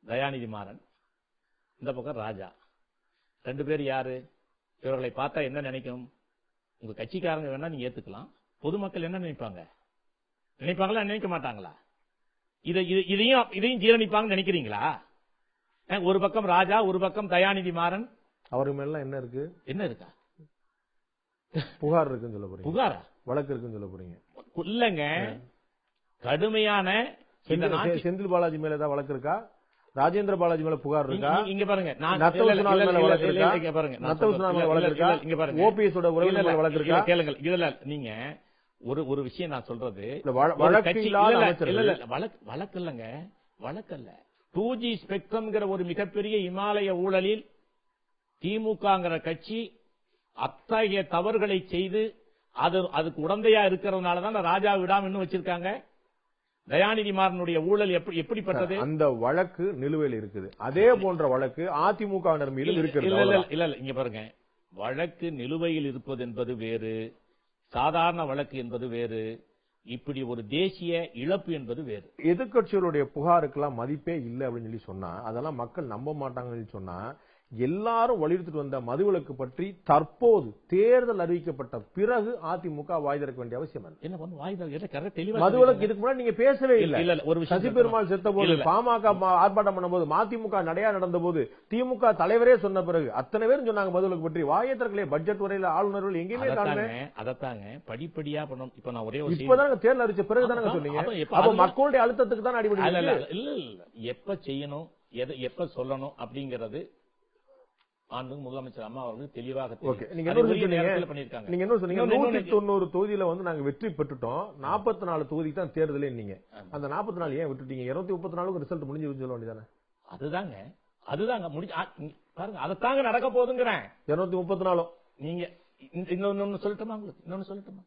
தயாநிதி மாறன். இந்த பக்கம் ராஜா. 2 பேர் யாரு? இவர்களை பார்த்தா என்ன நினைக்கும்? உங்க கட்சிக்காரங்க வேணா நீங்க ஏத்துக்கலாம். பொதுமக்கள் என்ன நினைப்பாங்க? நினைப்பாங்களா, நினைக்க மாட்டாங்களா? இதையும் ஜீரணிப்பாங்க நினைக்கிறீங்களா? ஒரு பக்கம் ராஜா, ஒரு பக்கம் தயாநிதி மாறன். அவரு மேல என்ன இருக்கு? என்ன இருக்கா? புகார் இருக்குன்னு சொல்ல போறீங்க? புகாரா? வழக்கு இருக்குன்னு சொல்ல போறீங்க? இல்லங்க, கடுமையான செந்தில் பாலாஜி மேல ஏதாவது வழக்கு இருக்கா? ராஜேந்திர பாலாஜி மேல புகார் இருக்கா? இங்க பாருங்க, ஓபிஎஸ் வழக்கு இருக்கா? கேளுங்க. இதுல நீங்க ஒரு விஷயம் நான் சொல்றது, வழக்கு இல்லங்க, வழக்கு அல்ல. 2G ஸ்பெக்ட்ரம்ங்கிற ஒரு மிகப்பெரிய இமாலய ஊழலில் திமுகங்கிற கட்சி அத்தகைய தவறுகளை செய்து அதுக்கு உடந்தையா இருக்கிறதுனாலதான் ராஜா விடாம இன்னும் வச்சிருக்காங்க. தயாநிதி மாறனுடைய ஊழல் எப்படிப்பட்டது? அந்த வழக்கு நிலுவையில் இருக்குது. அதே போன்ற வழக்கு அதிமுக மீது இருக்கிறது. இல்ல இங்க பாருங்க, வழக்கு நிலுவையில் இருப்பது என்பது வேறு, சாதாரண வழக்கு என்பது வேறு, இப்படி ஒரு தேசிய இழப்பு என்பது வேறு. எதிர்கட்சிகளுடைய புகாருக்கெல்லாம் மதிப்பே இல்லை அப்படின்னு சொல்லி சொன்னா அதெல்லாம் மக்கள் நம்ப மாட்டாங்கன்னு சொன்னா, எல்லாரும் வலியுறுத்திட்டு வந்த மதுவிலக்கு பற்றி தற்போது தேர்தல் அறிவிக்கப்பட்ட பிறகு அதிமுக வாய் திறக்க வேண்டிய அவசியம் என்ன? மதுவிலக்கு இதுக்கு முன்னாடி நீங்க பேசவே இல்லை. ஒரு சசி பெருமாள் செத்த போது, பாமக ஆர்ப்பாட்டம் பண்ணும் போது, மதிமுக நடையா நடந்த போது, திமுக தலைவரே சொன்ன பிறகு அத்தனை பேரும் சொன்னாங்க மதுவிலக்கு பற்றி. வாயை திறக்கலையே. பட்ஜெட் வரையில ஆளுநர்கள் எங்கேயுமே காணுமே. அதத்தாங்க படிப்படியா பண்ணணும். இப்ப நான் ஒரே இப்பதானங்க தேர்தல் அறிவிச்ச பிறகுதானங்க சொன்னீங்க. அப்ப மக்களுடைய அழுத்தத்துக்கு தான் அடிபடி. இல்ல எப்ப செய்யணும், எப்ப சொல்லணும் அப்படிங்கிறது முதலமைச்சர் அம்மா அவர்கள் தெளிவாக நீங்க என்ன சொன்னீங்க? 190 தொகுதியில நாங்க வெற்றி பெற்றுட்டோம், 44 தொகுதி தான் தேர்தலே. நீங்க அந்த 44 ஏன் விட்டுட்டீங்க? 234 ரிசல்ட் முடிஞ்சு சொல்ல வேண்டியதானே? அதுதாங்க பாருங்க, அதைத்தாங்க நடக்க போகுதுங்கிறேன். 234 நீங்க இன்னொன்னு சொல்லட்டுமா? உங்களுக்கு இன்னொன்னு சொல்லட்டுமா?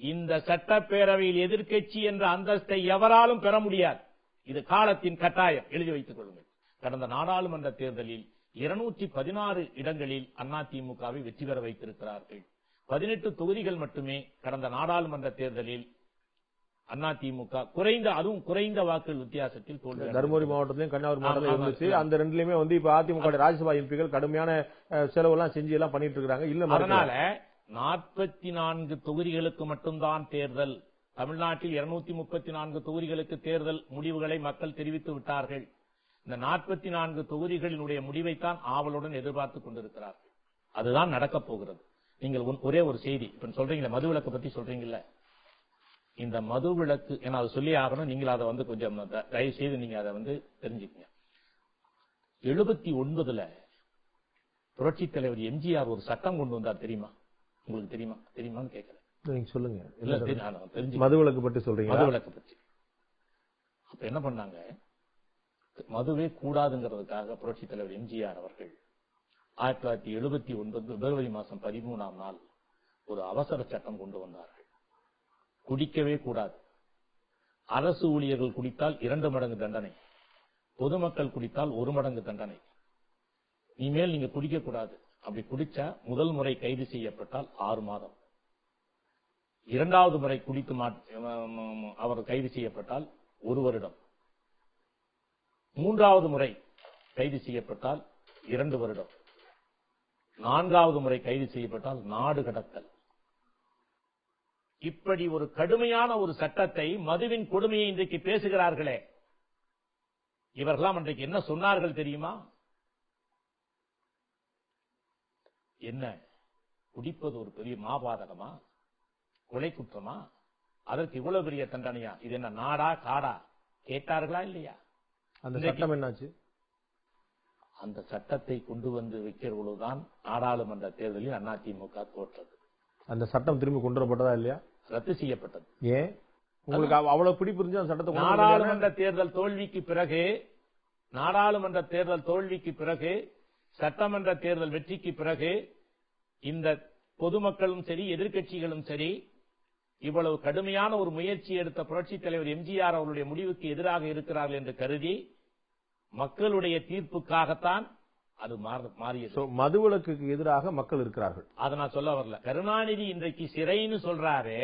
இந்த சட்டப்பேரவையில் எதிர்க்கட்சி என்ற அந்தஸ்தை எவராலும் பெற முடியாது. இது காலத்தின் கட்டாயம். எழுதி வைத்துக் கொள்ளுங்கள். கடந்த நாடாளுமன்ற தேர்தலில் 216 இடங்களில் அதிமுகவை வெற்றி பெற வைத்திருக்கிறார்கள். 18 தொகுதிகள் மட்டுமே கடந்த நாடாளுமன்ற தேர்தலில் அதிமுக குறைந்த வாக்குகள் வித்தியாசத்தில் தோல்வி. தருமபுரி மாவட்டத்திலும் கன்னியாகுமரி மாவட்டத்திலும் இருந்துச்சு. அந்த ரெண்டுலயுமே இப்ப அதிமுக ராஜ்யசபா எம்பிகள் கடுமையான செலவு எல்லாம் செஞ்சு எல்லாம் பண்ணிட்டு இருக்காங்க. இல்ல, அதனால 44 தொகுதிகளுக்கு மட்டும்தான் தேர்தல். தமிழ்நாட்டில் 234 தொகுதிகளுக்கு தேர்தல் முடிவுகளை மக்கள் தெரிவித்து விட்டார்கள். இந்த 44 தொகுதிகளினுடைய முடிவைத்தான் ஆவலுடன் எதிர்பார்த்துக் கொண்டிருக்கிறார்கள். அதுதான் நடக்கப் போகிறது. நீங்கள் ஒரே ஒரு செய்தி இப்ப சொல்றீங்களா, மது விலக்கு பத்தி சொல்றீங்கல்ல, இந்த மது விலக்கு ஏன்னா அதை சொல்லி ஆகணும். நீங்கள் அதை கொஞ்சம் தயவு செய்து நீங்க அதை தெரிஞ்சுக்கங்க. 79 புரட்சித் தலைவர் எம்ஜிஆர் ஒரு சட்டம் கொண்டு வந்தார். தெரியுமா? உங்களுக்கு தெரியுமான்னு கேட்கிறேன். நீங்க சொல்லுங்க. தெரிஞ்சு மது விலக்கு பற்றி சொல்றீங்க. மது விலக்கு பற்றி அப்ப என்ன பண்ணாங்க? மதுவே கூடாதுங்கிறதுக்காக புரட்சித் தலைவர் எம்ஜிஆர் அவர்கள் 1979 பிப்ரவரி மாதம் 13ஆம் நாள் ஒரு அவசர சட்டம் கொண்டு வந்தார்கள். குடிக்கவே கூடாது. அரசு ஊழியர்கள் குடித்தால் 2 மடங்கு தண்டனை, பொதுமக்கள் குடித்தால் 1 மடங்கு தண்டனை. இனிமேல் நீங்க குடிக்க கூடாது. அப்படி குடிச்சா முதல் முறை கைது செய்யப்பட்டால் 6 மாதம், 2வது முறை குடித்து அவர் கைது செய்யப்பட்டால் 1 வருடம், 3வது முறை கைது செய்யப்பட்டால் 2 வருடம், 4வது முறை கைது செய்யப்பட்டால் நாடு கடத்தல். இப்படி ஒரு கடுமையான ஒரு சட்டத்தை, மதுவின் கொடுமையை இன்றைக்கு பேசுகிறார்களே, இவர்களாம் அன்றைக்கு என்ன சொன்னார்கள் தெரியுமா? என்ன குடிப்பது ஒரு பெரிய மாபாதகமா, கொலை குற்றமா, அதற்கு இவ்வளவு பெரிய தண்டனையா, இது என்ன நாடா காடா கேட்டார்களா இல்லையா? அந்த சட்டம் என்னாச்சு? அந்த சட்டத்தை கொண்டு வந்து வைக்கிற பொழுதுதான் நாடாளுமன்ற தேர்தலில் அதிமுக தோற்றது. அந்த சட்டம் திரும்பி கொண்டு வரப்பட்டதா இல்லையா? ரத்து செய்யப்பட்டது. ஏன் உங்களுக்கு அவ்வளவு பிடிப்பு இருந்துச்சு அந்த சட்டத்தை? நாடாளுமன்ற தேர்தல் தோல்விக்கு பிறகு, நாடாளுமன்ற தேர்தல் தோல்விக்கு பிறகு, சட்டமன்ற தேர்தல் வெற்றிக்கு பிறகு இந்த பொதுமக்களும் சரி எதிர்க்கட்சிகளும் சரி இவ்வளவு கடுமையான ஒரு முயற்சி எடுத்த புரட்சித் தலைவர் எம்ஜிஆர் அவருடைய முடிவுக்கு எதிராக இருக்கிறார்கள் என்று கருதி மக்களுடைய தீர்ப்புக்காகத்தான் அது மாறியது. மதுவிலக்கு எதிராக மக்கள் இருக்கிறார்கள். அதை நான் சொல்ல வரல. கருணாநிதி இன்றைக்கு சிறைன்னு சொல்றாரு,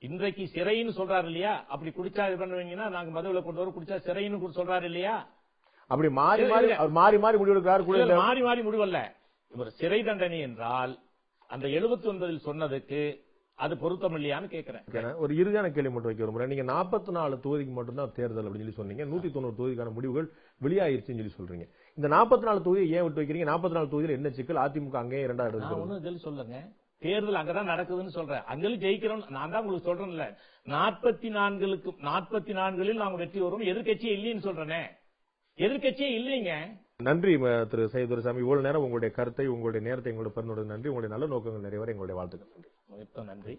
இன்றைக்கு சிறைன்னு சொல்றாரு இல்லையா? அப்படி குடிச்சா இது பண்ணுவீங்கன்னா நாங்க மதுவிலக்கு கொண்டு வர, குடிச்சா சிறைன்னு சொல்றாரு இல்லையா? அப்படி மாறி மாறி முடிவெடுக்கிறார். மாறி மாறி முடிவல்ல. இவர் சிறை தண்டனை என்றால் அந்த 79 சொன்னதுக்கு அது பொருத்தம் இல்லையான்னு கேட்கிறேன். ஒரு இறுதியான கேள்வி மட்டும் வைக்க விரும்புறேன். நீங்க 44 தொகுதிக்கு மட்டும்தான் தேர்தல் அப்படின்னு சொல்லி சொன்னீங்க. 190 தொகுதிக்கான முடிவுகள் வெளியாயிருச்சுன்னு சொல்லி சொல்றீங்க. இந்த 44 தொகுதியை ஏன் விட்டு வைக்கிறீங்க? 44 தொகுதியில் என்ன சிக்கல்? அதிமுக அங்கே 2வது இடம் சொல்லுங்க. தேர்தல் அங்கதான் நடக்குதுன்னு சொல்றேன். அங்கே ஜெயிக்கிறோம். நான் தான் உங்களுக்கு சொல்றேன்ல, 44 நாங்க வெற்றி வரும். எதிர்கட்சியே இல்லைன்னு சொல்றேனே. எதிர்கட்சியே இல்லைங்க. நன்றி திரு சையத் துரைசாமி. இவ்வளவு நேரம் உங்களுடைய கருத்தை, உங்களுடைய நேரத்தை எங்களோட பகிர்ந்தது நன்றி. உங்களுடைய நல்ல நோக்கங்கள் நிறைவேற எங்களுடைய வாழ்த்துக்கள். நன்றி.